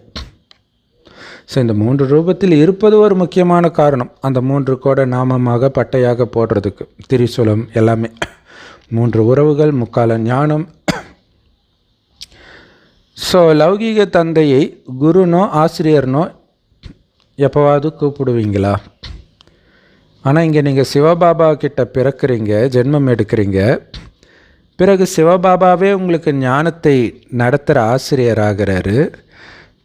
ஸோ இந்த 3 ரூபத்தில் இருப்பது ஒரு முக்கியமான காரணம். அந்த 3 கூட நாமமாக பட்டையாக போடுறதுக்கு திரிசூலம் எல்லாமே 3 உறவுகள், முக்கால ஞானம். ஸோ லௌகீக தந்தையை குருனோ ஆசிரியர்னோ எப்போவாவது கூப்பிடுவீங்களா? ஆனால் இங்கே நீங்கள் சிவபாபா கிட்ட பிறக்கிறீங்க, ஜென்மம் எடுக்கிறீங்க. பிறகு சிவபாபாவே உங்களுக்கு ஞானத்தை நடத்துகிற ஆசிரியராகிறாரு.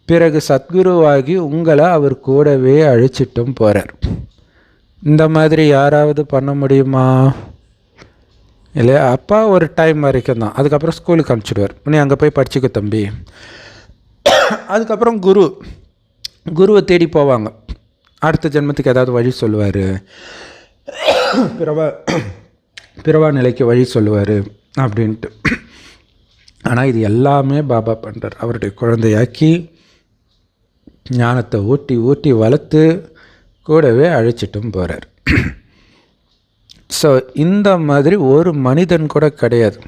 பிறகு சத்குருவாகி உங்களை அவர் கூடவே அழிச்சிட்டும் போகிறார். இந்த மாதிரி யாராவது பண்ண முடியுமா? இல்லை, அப்பா ஒரு டைம் வரைக்கும் தான், அதுக்கப்புறம் ஸ்கூலுக்கு அனுப்பிச்சிடுவார், நீ அங்கே போய் படிச்சுக்க தம்பி. அதுக்கப்புறம் குருவை தேடி போவாங்க. அடுத்த ஜென்மத்துக்கு ஏதாவது வழி சொல்லுவார், பிறவா நிலைக்கு வழி சொல்லுவார் அப்படின்ட்டு. ஆனால் இது எல்லாமே பாபா பண்ணுறார். அவருடைய குழந்தையாக்கி ஞானத்தை ஊட்டி ஊட்டி வளர்த்து கூடவே அழைச்சிட்டும் போகிறார். ஸோ இந்த மாதிரி ஒரு மனிதன் கூட கிடையாது.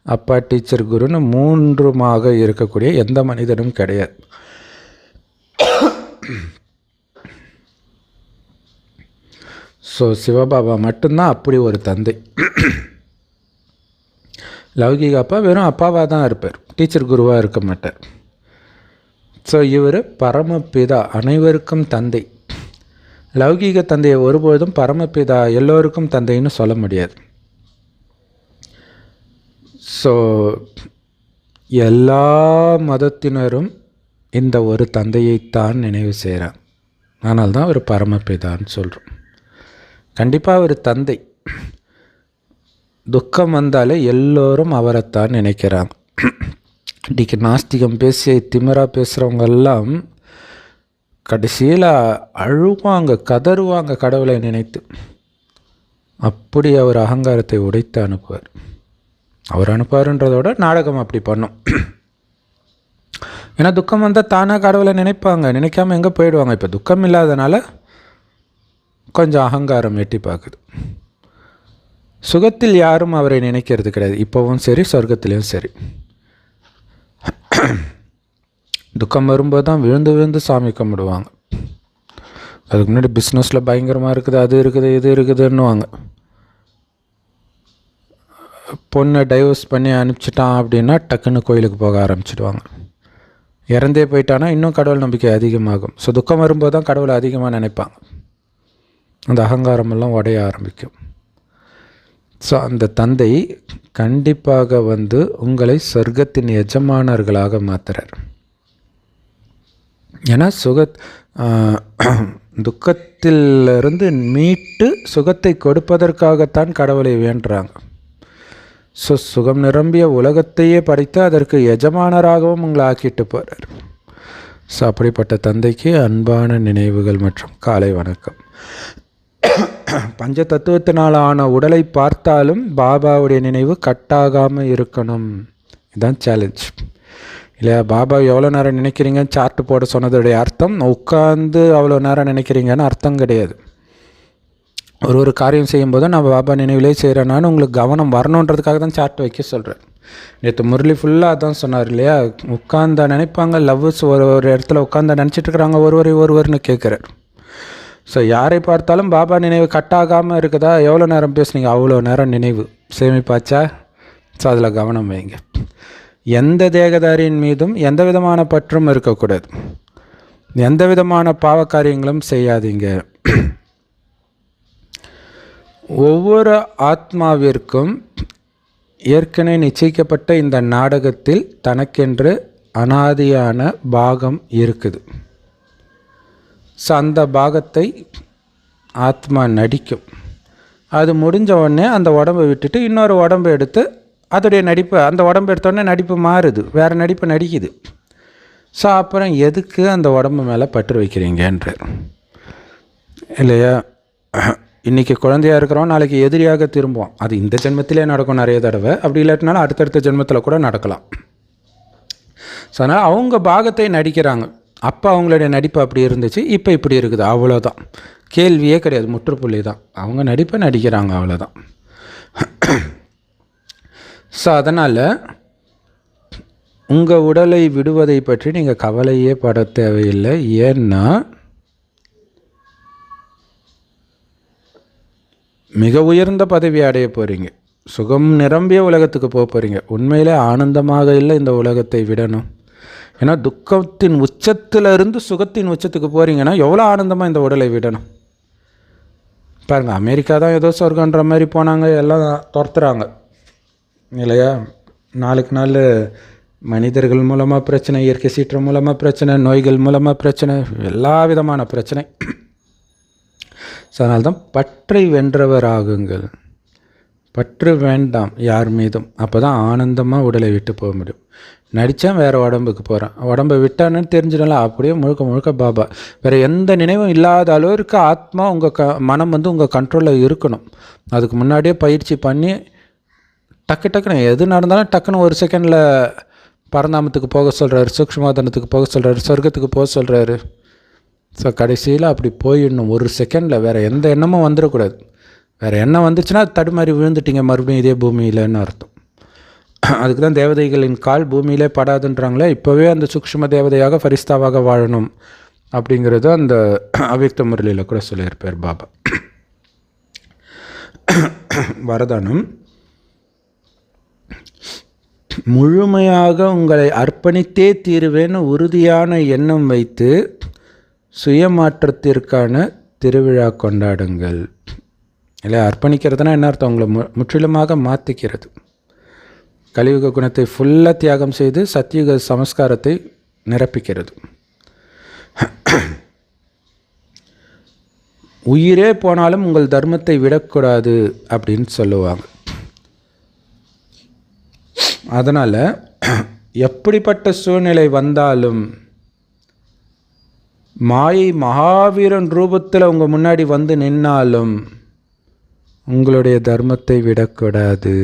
அப்பா டீச்சர் குருன்னு 3மாக இருக்கக்கூடிய எந்த மனிதனும் கிடையாது. ஸோ சிவபாபா மட்டும்தான் அப்படி ஒரு தந்தை. லௌகிக அப்பா வெறும் அப்பாவாக தான் இருப்பார், டீச்சர் குருவாக இருக்க மாட்டார். ஸோ இவர் பரமபிதா, அனைவருக்கும் தந்தை. லௌகீக தந்தையை ஒருபொழுதும் பரமபிதா எல்லோருக்கும் தந்தைன்னு சொல்ல முடியாது. ஸோ எல்லா மதத்தினரும் இந்த ஒரு தந்தையைத்தான் நினைவு செய்கிறாங்க. ஆனால் தான் அவர் பரமபிதான்னு சொல்கிறோம். கண்டிப்பாக அவர் தந்தை. துக்கம் வந்தாலே எல்லோரும் அவரைத்தான் நினைக்கிறாங்க. இன்றைக்கி நாஸ்திகம் பேசி திமிராக பேசுகிறவங்கெல்லாம் கடைசியில் அழுவாங்க, கதறுவாங்க கடவுளை நினைத்து. அப்படி அவர் அகங்காரத்தை உடைத்து அனுப்புவார். அவர் அனுப்புவார்ன்றதோட நாடகம் அப்படி பண்ணும். ஏன்னா துக்கம் வந்தால் தானாக கடவுளை நினைப்பாங்க, நினைக்காமல் எங்கே போயிடுவாங்க. இப்போ துக்கம் இல்லாதனால கொஞ்சம் அகங்காரம் எட்டி பார்க்குது. சுகத்தில் யாரும் அவரை நினைக்கிறது கிடையாது, இப்போவும் சரி சொர்க்கத்திலையும் சரி. துக்கம் வரும்போது தான் விழுந்து விழுந்து சாமி கும்பிடுவாங்க. அதுக்கு முன்னாடி பிஸ்னஸில் பயங்கரமாக இருக்குது, அது இருக்குது, இது இருக்குதுன்னுவாங்க. பொண்ணை டைவர்ஸ் பண்ணி அனுப்பிச்சிட்டான் அப்படின்னா டக்குன்னு கோயிலுக்கு போக ஆரம்பிச்சிடுவாங்க. இறந்தே போயிட்டானா இன்னும் கடவுள் நம்பிக்கை அதிகமாகும். ஸோ துக்கம் வரும்போது தான் கடவுளை அதிகமாக நினைப்பாங்க. அந்த அகங்காரமெல்லாம் உடைய ஆரம்பிக்கும். ஸோ அந்த தந்தை கண்டிப்பாக உங்களை சொர்க்கத்தின் எஜமானர்களாக மாற்றுறார். ஏன்னா துக்கத்திலிருந்து மீட்டு சுகத்தை கொடுப்பதற்காகத்தான் கடவுளை வேண்டுறாங்க. ஸோ சுகம் நிரம்பிய உலகத்தையே படைத்து அதற்கு எஜமானராகவும் உங்களை ஆக்கிட்டு போகிறார். ஸோ அப்படிப்பட்ட தந்தைக்கு அன்பான நினைவுகள் மற்றும் காலை வணக்கம். பஞ்ச தத்துவத்தினால் ஆன உடலை பார்த்தாலும் பாபாவுடைய நினைவு கட்டாகாமல் இருக்கணும். இதுதான் சேலஞ்ச் இல்லையா? பாபா எவ்வளோ நேரம் நினைக்கிறீங்கன்னு சார்ட்டு போட சொன்னதுடைய அர்த்தம் உட்காந்து அவ்வளோ நேரம் நினைக்கிறீங்கன்னு அர்த்தம் கிடையாது. ஒரு காரியம் செய்யும்போது நம்ம பாபா நினைவிலே செய்கிறேன்னான்னு உங்களுக்கு கவனம் வரணுன்றதுக்காக தான் சார்ட் வைக்க சொல்கிறேன். நேற்று முரளி ஃபுல்லாக அதான் சொன்னார் இல்லையா? உட்காந்தா நினைப்பாங்க, லவ்ஸ் ஒரு இடத்துல உட்காந்தா நினச்சிட்டு இருக்கிறாங்க ஒருவர்னு கேட்குறார். ஸோ யாரை பார்த்தாலும் பாபா நினைவு கட்டாகாமல் இருக்குதா? எவ்வளோ நேரம் பேசுனீங்க? அவ்வளோ நேரம் நினைவு சேமிப்பாச்சா? ஸோ அதில் கவனம் வைங்க. எந்த தேகதாரியின் மீதும் எந்த விதமான பற்றும் இருக்கக்கூடாது. எந்த விதமான பாவக்காரியங்களும் செய்யாதீங்க. ஒவ்வொரு ஆத்மாவிற்கும் ஏற்கனவே நிச்சயிக்கப்பட்ட இந்த நாடகத்தில் தனக்கென்று அனாதியான பாகம் இருக்குது. ஸோ அந்த பாகத்தை ஆத்மா நடிக்கும். அது முடிஞ்ச உடனே அந்த உடம்பை விட்டுட்டு இன்னொரு உடம்பை எடுத்து அதோடைய நடிப்பை, அந்த உடம்பு எடுத்தோடனே நடிப்பு மாறுது, வேறு நடிப்பு நடிக்குது. ஸோ அப்புறம் எதுக்கு அந்த உடம்பு மேலே பற்று வைக்கிறீங்கன்றார் இல்லையா? இன்றைக்கி குழந்தையாக இருக்கிறோம், நாளைக்கு எதிரியாக திரும்புவோம். அது இந்த ஜென்மத்திலே நடக்கும் நிறைய தடவை. அப்படி இல்லாட்டினாலும் அடுத்தடுத்த ஜென்மத்தில் கூட நடக்கலாம். ஸோ அதனால் அவங்க பாகத்தை நடிக்கிறாங்க. அப்போ அவங்களுடைய நடிப்பு அப்படி இருந்துச்சு, இப்போ இப்படி இருக்குது, அவ்வளோதான். கேள்வியே கிடையாது, முற்றுப்புள்ளி தான். அவங்க நடிப்பை நடிக்கிறாங்க, அவ்வளோதான். ஸோ அதனால் உங்கள் உடலை விடுவதை பற்றி நீங்கள் கவலையே பட தேவையில்லை. ஏன்னா மிக உயர்ந்த பதவி அடைய போகிறீங்க, சுகம் நிரம்பிய உலகத்துக்கு போக போகிறீங்க. உண்மையிலே ஆனந்தமாக இல்லை இந்த உலகத்தை விடணும். ஏன்னா துக்கத்தின் உச்சத்திலிருந்து சுகத்தின் உச்சத்துக்கு போகிறீங்கன்னா எவ்வளோ ஆனந்தமாக இந்த உடலை விடணும் பாருங்கள். அமெரிக்கா தான் ஏதோ சொர்க்கன்ற மாதிரி போனாங்க, எல்லாம் துரத்துறாங்க இல்லையா? நாளுக்கு நாள் மனிதர்கள் மூலமாக பிரச்சனை, இயற்கை சீற்றம் மூலமாக பிரச்சனை, நோய்கள் மூலமாக பிரச்சனை, எல்லா விதமான பிரச்சனை. ஸோ அதனால்தான் பற்றை வென்றவராகுங்கள். பற்று வேண்டாம் யார் மீதும். அப்போ தான் ஆனந்தமாக உடலை விட்டு போக முடியும். நடித்தான் வேறு உடம்புக்கு போகிறேன், உடம்பை விட்டான்னு தெரிஞ்சிடலாம். அப்படியே முழுக்க முழுக்க பாபா. வேறு எந்த நினைவும் இல்லாத அளவிற்கு ஆத்மா உங்கள் மனம் உங்கள் கண்ட்ரோலில் இருக்கணும். அதுக்கு முன்னாடியே பயிற்சி பண்ணி டக்குன்னு எது நடந்தாலும் டக்குன்னு ஒரு செகண்டில் பரந்தாமத்துக்கு போக சொல்கிறாரு, சூக்ஷ்மவாதனத்துக்கு போக சொல்கிறாரு, சொர்க்கத்துக்கு போக சொல்கிறாரு. ஸோ கடைசியில் அப்படி போயிடணும் ஒரு செகண்டில். வேறு எந்த எண்ணமும் வந்துடக்கூடாது. வேறு எண்ணம் வந்துச்சுன்னா தடுமாறி விழுந்துட்டீங்க மறுபடியும் இதே பூமியிலன்னு அர்த்தம். அதுக்கு தான் தேவதைகளின் கால் பூமியிலே படாதுன்றாங்களே. இப்போவே அந்த சூக்ஷ்ம தேவதையாக ஃபரிஸ்தாவாக வாழணும் அப்படிங்கிறது அந்த அவ்யக்த முரளியில் கூட சொல்லியிருப்பார் பாபா. வரதானம்: முழுமையாக உங்களை அர்ப்பணித்தே தீருவேன்னு உறுதியான எண்ணம் வைத்து சுயமாற்றத்திற்கான திருவிழா கொண்டாடுங்கள். இல்லை, அர்ப்பணிக்கிறதுனா என்ன அர்த்தம்? உங்களை முற்றிலுமாக மாற்றிக்கிறது. கலியுக குணத்தை ஃபுல்லாக தியாகம் செய்து சத்தியுக சமஸ்காரத்தை நிரப்பிக்கிறது. உயிரே போனாலும் உங்கள் தர்மத்தை விடக்கூடாது அப்படின்னு சொல்லுவாங்க. அதனால் எப்படிப்பட்ட சூழ்நிலை வந்தாலும் மாயை மகாவீரன் ரூபத்தில் உங்கள் முன்னாடி வந்து நின்னாலும் உங்களுடைய தர்மத்தை விடக்கூடாது.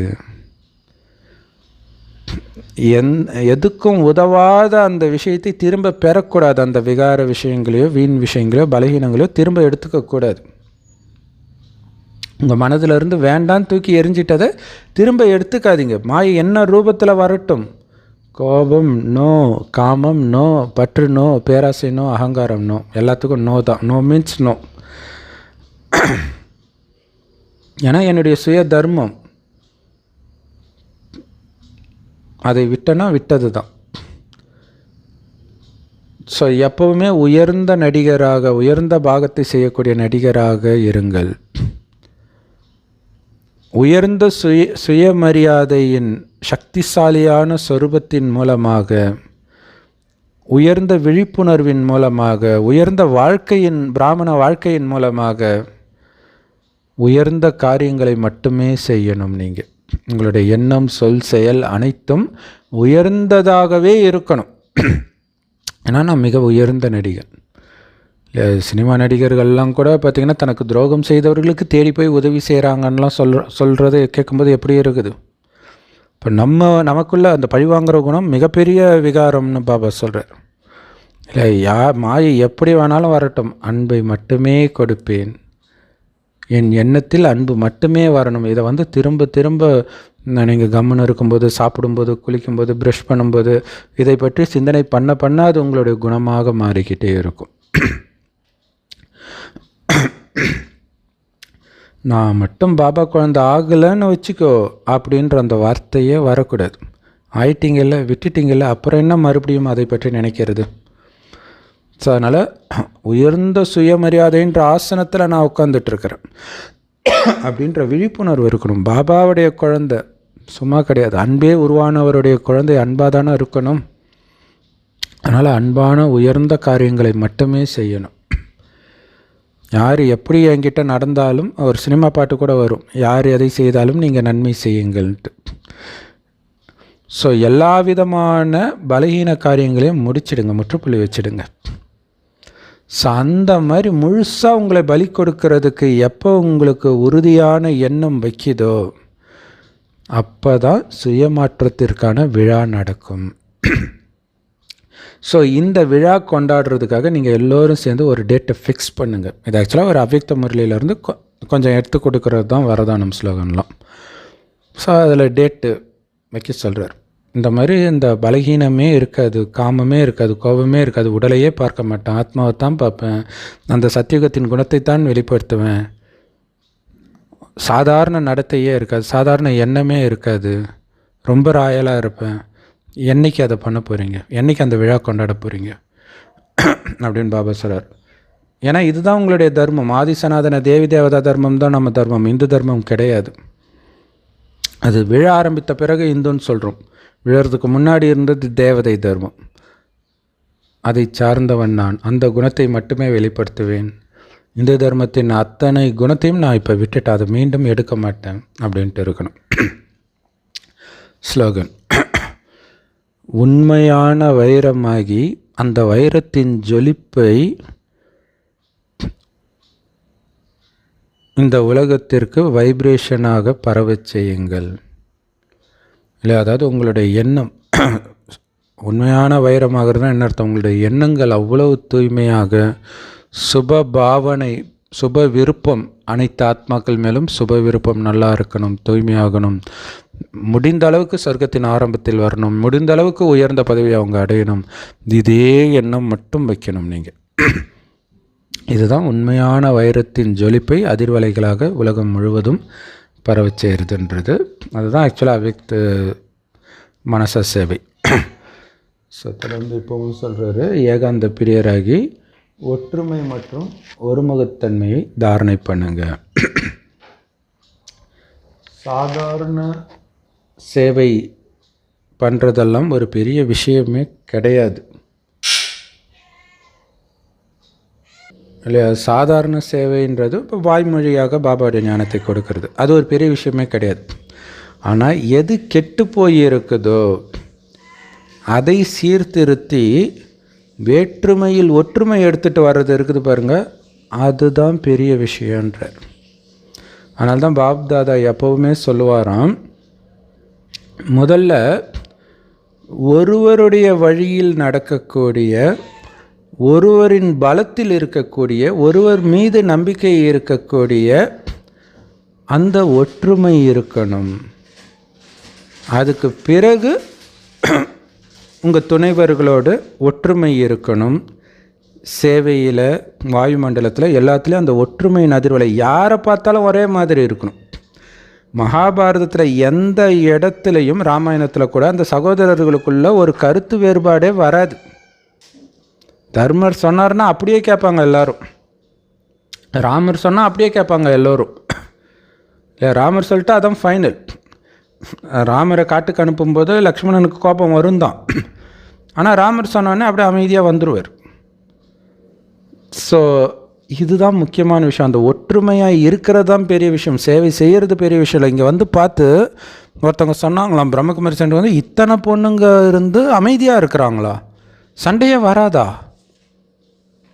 எதுக்கும் உதவாத அந்த விஷயத்தை திரும்ப பெறக்கூடாது. அந்த விகார விஷயங்களையோ வீண் விஷயங்களையோ பலகீனங்களையோ திரும்ப எடுத்துக்கக்கூடாது. உங்கள் மனதிலிருந்து வேண்டான்னு தூக்கி எரிஞ்சிட்டதை திரும்ப எடுத்துக்காதீங்க. மாயை என்ன ரூபத்தில் வரட்டும், கோபம் நோ, காமம் நோ, பற்று நோ, பேராசை நோ, அகங்காரம் நோ, எல்லாத்துக்கும் நோ தான். No means no. ஏன்னா என்னுடைய சுய தர்மம், அதை விட்டனா விட்டது தான். ஸோ எப்போவுமே உயர்ந்த நடிகராக, உயர்ந்த பாகத்தை செய்யக்கூடிய நடிகராக இருங்கள். உயர்ந்த சுயமரியாதையின் சக்திசாலியான சொரூபத்தின் மூலமாக, உயர்ந்த விழிப்புணர்வின் மூலமாக, உயர்ந்த வாழ்க்கையின் பிராமண வாழ்க்கையின் மூலமாக உயர்ந்த காரியங்களை மட்டுமே செய்யணும். நீங்கள் உங்களுடைய எண்ணம், சொல், செயல் அனைத்தும் உயர்ந்ததாகவே இருக்கணும். ஏன்னா நான் மிக உயர்ந்த நடிகர். சினிமா நடிகர்கள்லாம் கூட பார்த்திங்கன்னா தனக்கு துரோகம் செய்தவர்களுக்கு தேடி போய் உதவி செய்கிறாங்கன்னெலாம் சொல்கிறது கேட்கும்போது எப்படி இருக்குது? இப்போ நமக்குள்ளே அந்த பழிவாங்கிற குணம் மிகப்பெரிய விகாரம்னு பாபா சொல்கிறார். இல்லை, மாயை எப்படி வேணாலும் வரட்டும், அன்பை மட்டுமே கொடுப்பேன். என் எண்ணத்தில் அன்பு மட்டுமே வரணும். இதை திரும்ப திரும்ப நீங்கள் கம்முன்னு இருக்கும்போது, சாப்பிடும்போது, குளிக்கும்போது, ப்ரஷ் பண்ணும்போது இதை பற்றி சிந்தனை பண்ண அது உங்களுடைய குணமாக மாறிக்கிட்டே இருக்கும். நான் மட்டும் பாபா குழந்தை ஆகலைன்னு வச்சுக்கோ அப்படின்ற அந்த வார்த்தையே வரக்கூடாது. ஆயிட்டீங்கல்ல, விட்டுட்டீங்கல்ல, அப்புறம் என்ன மறுபடியும் அதை பற்றி நினைக்கிறது? ஸோ அதனால் உயர்ந்த சுயமரியாதைன்ற ஆசனத்தில் நான் உட்காந்துட்ருக்கிறேன் அப்படின்ற விழிப்புணர்வு இருக்கணும். பாபாவுடைய குழந்தை சும்மா கிடையாது, அன்பே உருவானவருடைய குழந்தை அன்பாக தானே இருக்கணும். அதனால் அன்பான உயர்ந்த காரியங்களை மட்டுமே செய்யணும். யார் எப்படி என்கிட்ட நடந்தாலும், ஒரு சினிமா பாட்டு கூட வரும், யார் எதை செய்தாலும் நீங்கள் நன்மை செய்யுங்கள்ட்டு. ஸோ எல்லா விதமான பலகீன காரியங்களையும் முடிச்சிடுங்க, முற்றுப்புள்ளி வச்சிடுங்க. ஸோ அந்த மாதிரி முழுசாக உங்களை பலி கொடுக்கறதுக்கு எப்போ உங்களுக்கு உறுதியான எண்ணம் வைக்கிதோ அப்போ தான் சுயமாற்றத்திற்கான விழா நடக்கும். ஸோ இந்த விழா கொண்டாடுறதுக்காக நீங்கள் எல்லோரும் சேர்ந்து ஒரு டேட்டை ஃபிக்ஸ் பண்ணுங்கள். இது ஆக்சுவலாக ஒரு அவ்யக்த முரளியிலேருந்து கொஞ்சம் எடுத்து கொடுக்கறது தான் வரதானம் ஸ்லோகன்லாம். ஸோ அதில் டேட்டு வைக்க சொல்கிறார். இந்த மாதிரி இந்த பலகீனமே இருக்காது, காமமே இருக்காது, கோபமே இருக்காது, உடலையே பார்க்க மாட்டேன், ஆத்மாவை தான் பார்ப்பேன், அந்த சத்தியுகத்தின் குணத்தை தான் வெளிப்படுத்துவேன், சாதாரண நடத்தையே இருக்காது, சாதாரண எண்ணமே இருக்காது, ரொம்ப ராயலாக இருப்பேன். என்றைக்கு அதை பண்ண போகிறீங்க? என்றைக்கு அந்த விழா கொண்டாட போகிறீங்க அப்படின்னு பாபா சொல்கிறார். ஏன்னா இதுதான் உங்களுடைய தர்மம். ஆதி சனாதன தேவி தேவதா தர்மம் தான் நம்ம தர்மம், இந்து தர்மம் கிடையாது. அது விழ ஆரம்பித்த பிறகு இந்துன்னு சொல்கிறோம். விழறதுக்கு முன்னாடி இருந்தது தேவதை தர்மம். அதை சார்ந்தவன் நான், அந்த குணத்தை மட்டுமே வெளிப்படுத்துவேன். இந்து தர்மத்தின் அத்தனை குணத்தையும் நான் இப்போ விட்டுட்டு அதை மீண்டும் எடுக்க மாட்டேன் அப்படின்ட்டு இருக்கணும். ஸ்லோகன்: உண்மையான வைரமாகி அந்த வைரத்தின் ஜொலிப்பை இந்த உலகத்திற்கு வைப்ரேஷனாக பரவச் செய்யுங்கள். இல்லை, அதாவது உங்களுடைய எண்ணம் உண்மையான வைரமாகிறதுனா என்ன அர்த்தம்? உங்களுடைய எண்ணங்கள் அவ்வளவு தூய்மையாக, சுப பாவனை, சுப விருப்பம், அனைத்து ஆத்மாக்கள் மேலும் சுப விருப்பம் நல்லா இருக்கணும், தூய்மையாகணும், முடிந்த அளவுக்கு சொர்க்கத்தின் ஆரம்பத்தில் வரணும், முடிந்த அளவுக்கு உயர்ந்த பதவியை அவங்க அடையணும். இதே எண்ணம் மட்டும் வைக்கணும் நீங்கள். இதுதான் உண்மையான வைரத்தின் ஜொலிப்பை அதிர்வலைகளாக உலகம் முழுவதும் பரவச் செய்கிறதுன்றது. அதுதான் ஆக்சுவலாக அவ்யக்த மனச சேவை. ஸோ தொடர்ந்து இப்போவும் சொல்கிறாரு, ஏகாந்த பிரியராகி ஒற்றுமை மற்றும் ஒருமுகத்தன்மையை தாரணை பண்ணுங்க. சாதாரண சேவை பண்ணுறதெல்லாம் ஒரு பெரிய விஷயமே கிடையாது இல்லையா? சாதாரண சேவைன்றது இப்போ வாய்மொழியாக பாபாவுடைய ஞானத்தை கொடுக்கறது, அது ஒரு பெரிய விஷயமே கிடையாது. ஆனால் எது கெட்டு போயிருக்குதோ அதை சீர்திருத்தி வேற்றுமையில் ஒற்றுமை எடுத்துகிட்டு வர்றது இருக்குது பாருங்கள், அதுதான் பெரிய விஷயன்றார். அதனால தான் பாப்தாதா எப்போவுமே சொல்லுவாராம், முதல்ல ஒருவருடைய வழியில் நடக்கக்கூடிய, ஒருவரின் பலத்தில் இருக்கக்கூடிய, ஒருவர் மீது நம்பிக்கை இருக்கக்கூடிய அந்த ஒற்றுமை இருக்கணும். அதுக்கு பிறகு உங்கள் துணைவர்களோடு ஒற்றுமை இருக்கணும். சேவையில், வாயுமண்டலத்தில், எல்லாத்துலேயும் அந்த ஒற்றுமையின் அதிர்வலை யாரை பார்த்தாலும் ஒரே மாதிரி இருக்கணும். மகாபாரதத்தில் எந்த இடத்துலையும், ராமாயணத்தில் கூட அந்த சகோதரர்களுக்குள்ள ஒரு கருத்து வேறுபாடே வராது. தர்மர் சொன்னார்னா அப்படியே கேட்பாங்க எல்லாரும், ராமர் சொன்னால் அப்படியே கேட்பாங்க எல்லோரும். இல்லை, ராமர் சொல்லிட்டு அதான் ஃபைனல். ராமரை காட்டுக்கு அனுப்பும்போது லக்ஷ்மணனுக்கு கோபம் வரும் தான், ஆனால் ராமர் சொன்னோடனே அப்படியே அமைதியாக வந்துடுவார். ஸோ இதுதான் முக்கியமான விஷயம். அந்த ஒற்றுமையாக இருக்கிறது தான் பெரிய விஷயம். சேவை செய்கிறது பெரிய விஷயம் இல்லை. இங்கே வந்து பார்த்து ஒருத்தவங்க சொன்னாங்களாம், பிரம்மகுமாரி சென்டர் வந்து இத்தனை பொண்ணுங்க இருந்து அமைதியாக இருக்கிறாங்களா, சண்டையே வராதா?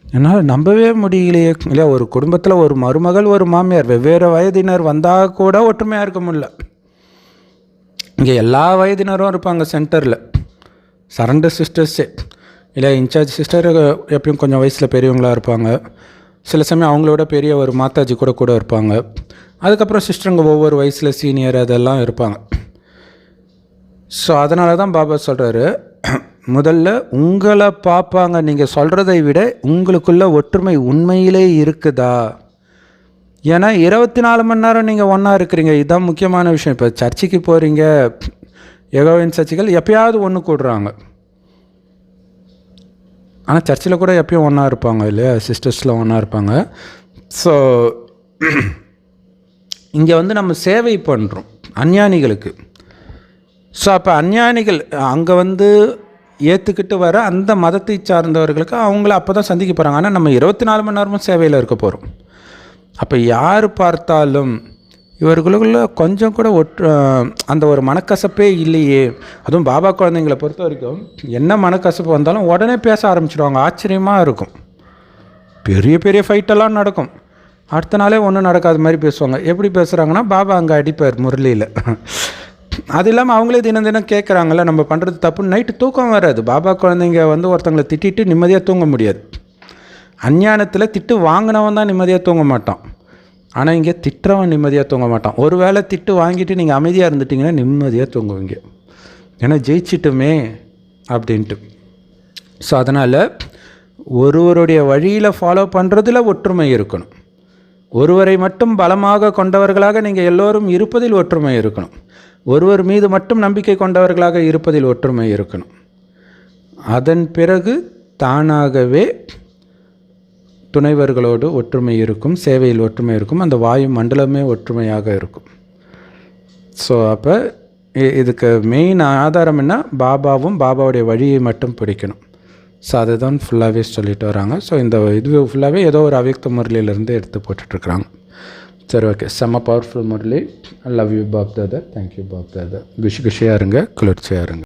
என்னால் நம்பவே முடியலையே. இல்லையா, ஒரு குடும்பத்தில் ஒரு மருமகள், ஒரு மாமியார், வெவ்வேறு வயதினர் வந்தால் கூட ஒற்றுமையாக இருக்க முடியல. இங்கே எல்லா வயதினரும் இருப்பாங்க சென்டரில், சரண்டர் சிஸ்டர்ஸே. இல்லை, இன்சார்ஜ் சிஸ்டர் எப்பயும் கொஞ்சம் வயசில் பெரியவங்களாக இருப்பாங்க. சில சமயம் அவங்களோட பெரிய ஒரு மாதாஜி கூட இருப்பாங்க. அதுக்கப்புறம் சிஸ்டருங்க ஒவ்வொரு வயசில் சீனியர் அதெல்லாம் இருப்பாங்க. ஸோ அதனால தான் பாபா சொல்கிறாரு, முதல்ல உங்களை பார்ப்பாங்க. நீங்கள் சொல்கிறதை விட உங்களுக்குள்ள ஒற்றுமை உண்மையிலே இருக்குதா, ஏன்னா 24 மணி நேரம் நீங்கள் ஒன்றா இருக்கிறீங்க. இதுதான் முக்கியமான விஷயம். இப்போ சர்ச்சுக்கு போகிறீங்க, யெகோவாவின் சாட்சிகள் எப்பயாவது ஒன்று கூடுறாங்க. ஆனால் சர்ச்சில் கூட எப்பயும் ஒன்றா இருப்பாங்க இல்லையா, சிஸ்டர்ஸ்லாம் ஒன்றா இருப்பாங்க. ஸோ இங்கே வந்து நம்ம சேவை பண்ணுறோம் அஞ்ஞானிகளுக்கு. ஸோ அப்போ அஞ்ஞானிகள் அங்கே வந்து ஏற்றுக்கிட்டு வர அந்த மதத்தை சார்ந்தவர்களுக்கு அவங்கள அப்போ தான் சந்திக்க போகிறாங்க. ஆனால் நம்ம 24 மணி நேரமும் சேவையில் இருக்க போகிறோம். அப்போ யார் பார்த்தாலும் இவர்களுக்குள்ள கொஞ்சம் கூட அந்த ஒரு மனக்கசப்பே இல்லையே. அதுவும் பாபா குழந்தைங்களை பொறுத்த வரைக்கும் என்ன மனக்கசப்பு வந்தாலும் உடனே பேச ஆரம்பிச்சிடுவாங்க. ஆச்சரியமாக இருக்கும். பெரிய பெரிய ஃபைட்டெல்லாம் நடக்கும், அடுத்த நாளே ஒன்றும் நடக்காத மாதிரி பேசுவாங்க. எப்படி பேசுகிறாங்கன்னா, பாபா அங்கே அடிப்பார் முரளியில். அது இல்லாமல் அவங்களே தினம் தினம் கேட்குறாங்கல்ல, நம்ம பண்ணுறது தப்புன்னு. நைட்டு தூக்கம் வராது. பாபா குழந்தைங்க வந்து ஒருத்தங்களை திட்டிட்டு நிம்மதியாக தூங்க முடியாது. அஞ்ஞானத்தில் திட்டு வாங்கினவன் தான் நிம்மதியாக தூங்க மாட்டான். ஆனால் இங்கே திட்டுறவன் நிம்மதியாக தூங்க மாட்டான். ஒரு வேளை திட்டு வாங்கிட்டு நீங்கள் அமைதியாக இருந்துட்டிங்கன்னா நிம்மதியாக தூங்குவீங்க. ஏன்னா ஜெயிச்சிட்டுமே அப்படின்ட்டு. ஸோ அதனால் ஒருவருடைய வழியில் ஃபாலோ பண்ணுறதுல ஒற்றுமை இருக்கணும். ஒருவரை மட்டும் பலமாக கொண்டவர்களாக நீங்கள் எல்லோரும் இருப்பதில் ஒற்றுமை இருக்கணும். ஒருவர் மீது மட்டும் நம்பிக்கை கொண்டவர்களாக இருப்பதில் ஒற்றுமை இருக்கணும். அதன் பிறகு தானாகவே துணைவர்களோடு ஒற்றுமை இருக்கும், சேவையில் ஒற்றுமை இருக்கும், அந்த வாயு மண்டலமே ஒற்றுமையாக இருக்கும். ஸோ அப்போ இதுக்கு மெயின் ஆதாரம் என்ன? பாபாவும் பாபாவுடைய வழியை மட்டும் பிடிக்கணும். ஸோ அதை தான் ஃபுல்லாகவே சொல்லிட்டு வராங்க. ஸோ இந்த இது ஃபுல்லாகவே ஏதோ ஒரு அவ்யக்த முரளியிலேருந்து எடுத்து போட்டுட்ருக்குறாங்க. சரி, ஓகே. செம்ம powerful Murali. I love you Bob Dada. Thank you Bob Dada. குஷியாக இருங்க, குளிர்ச்சியாக இருங்க.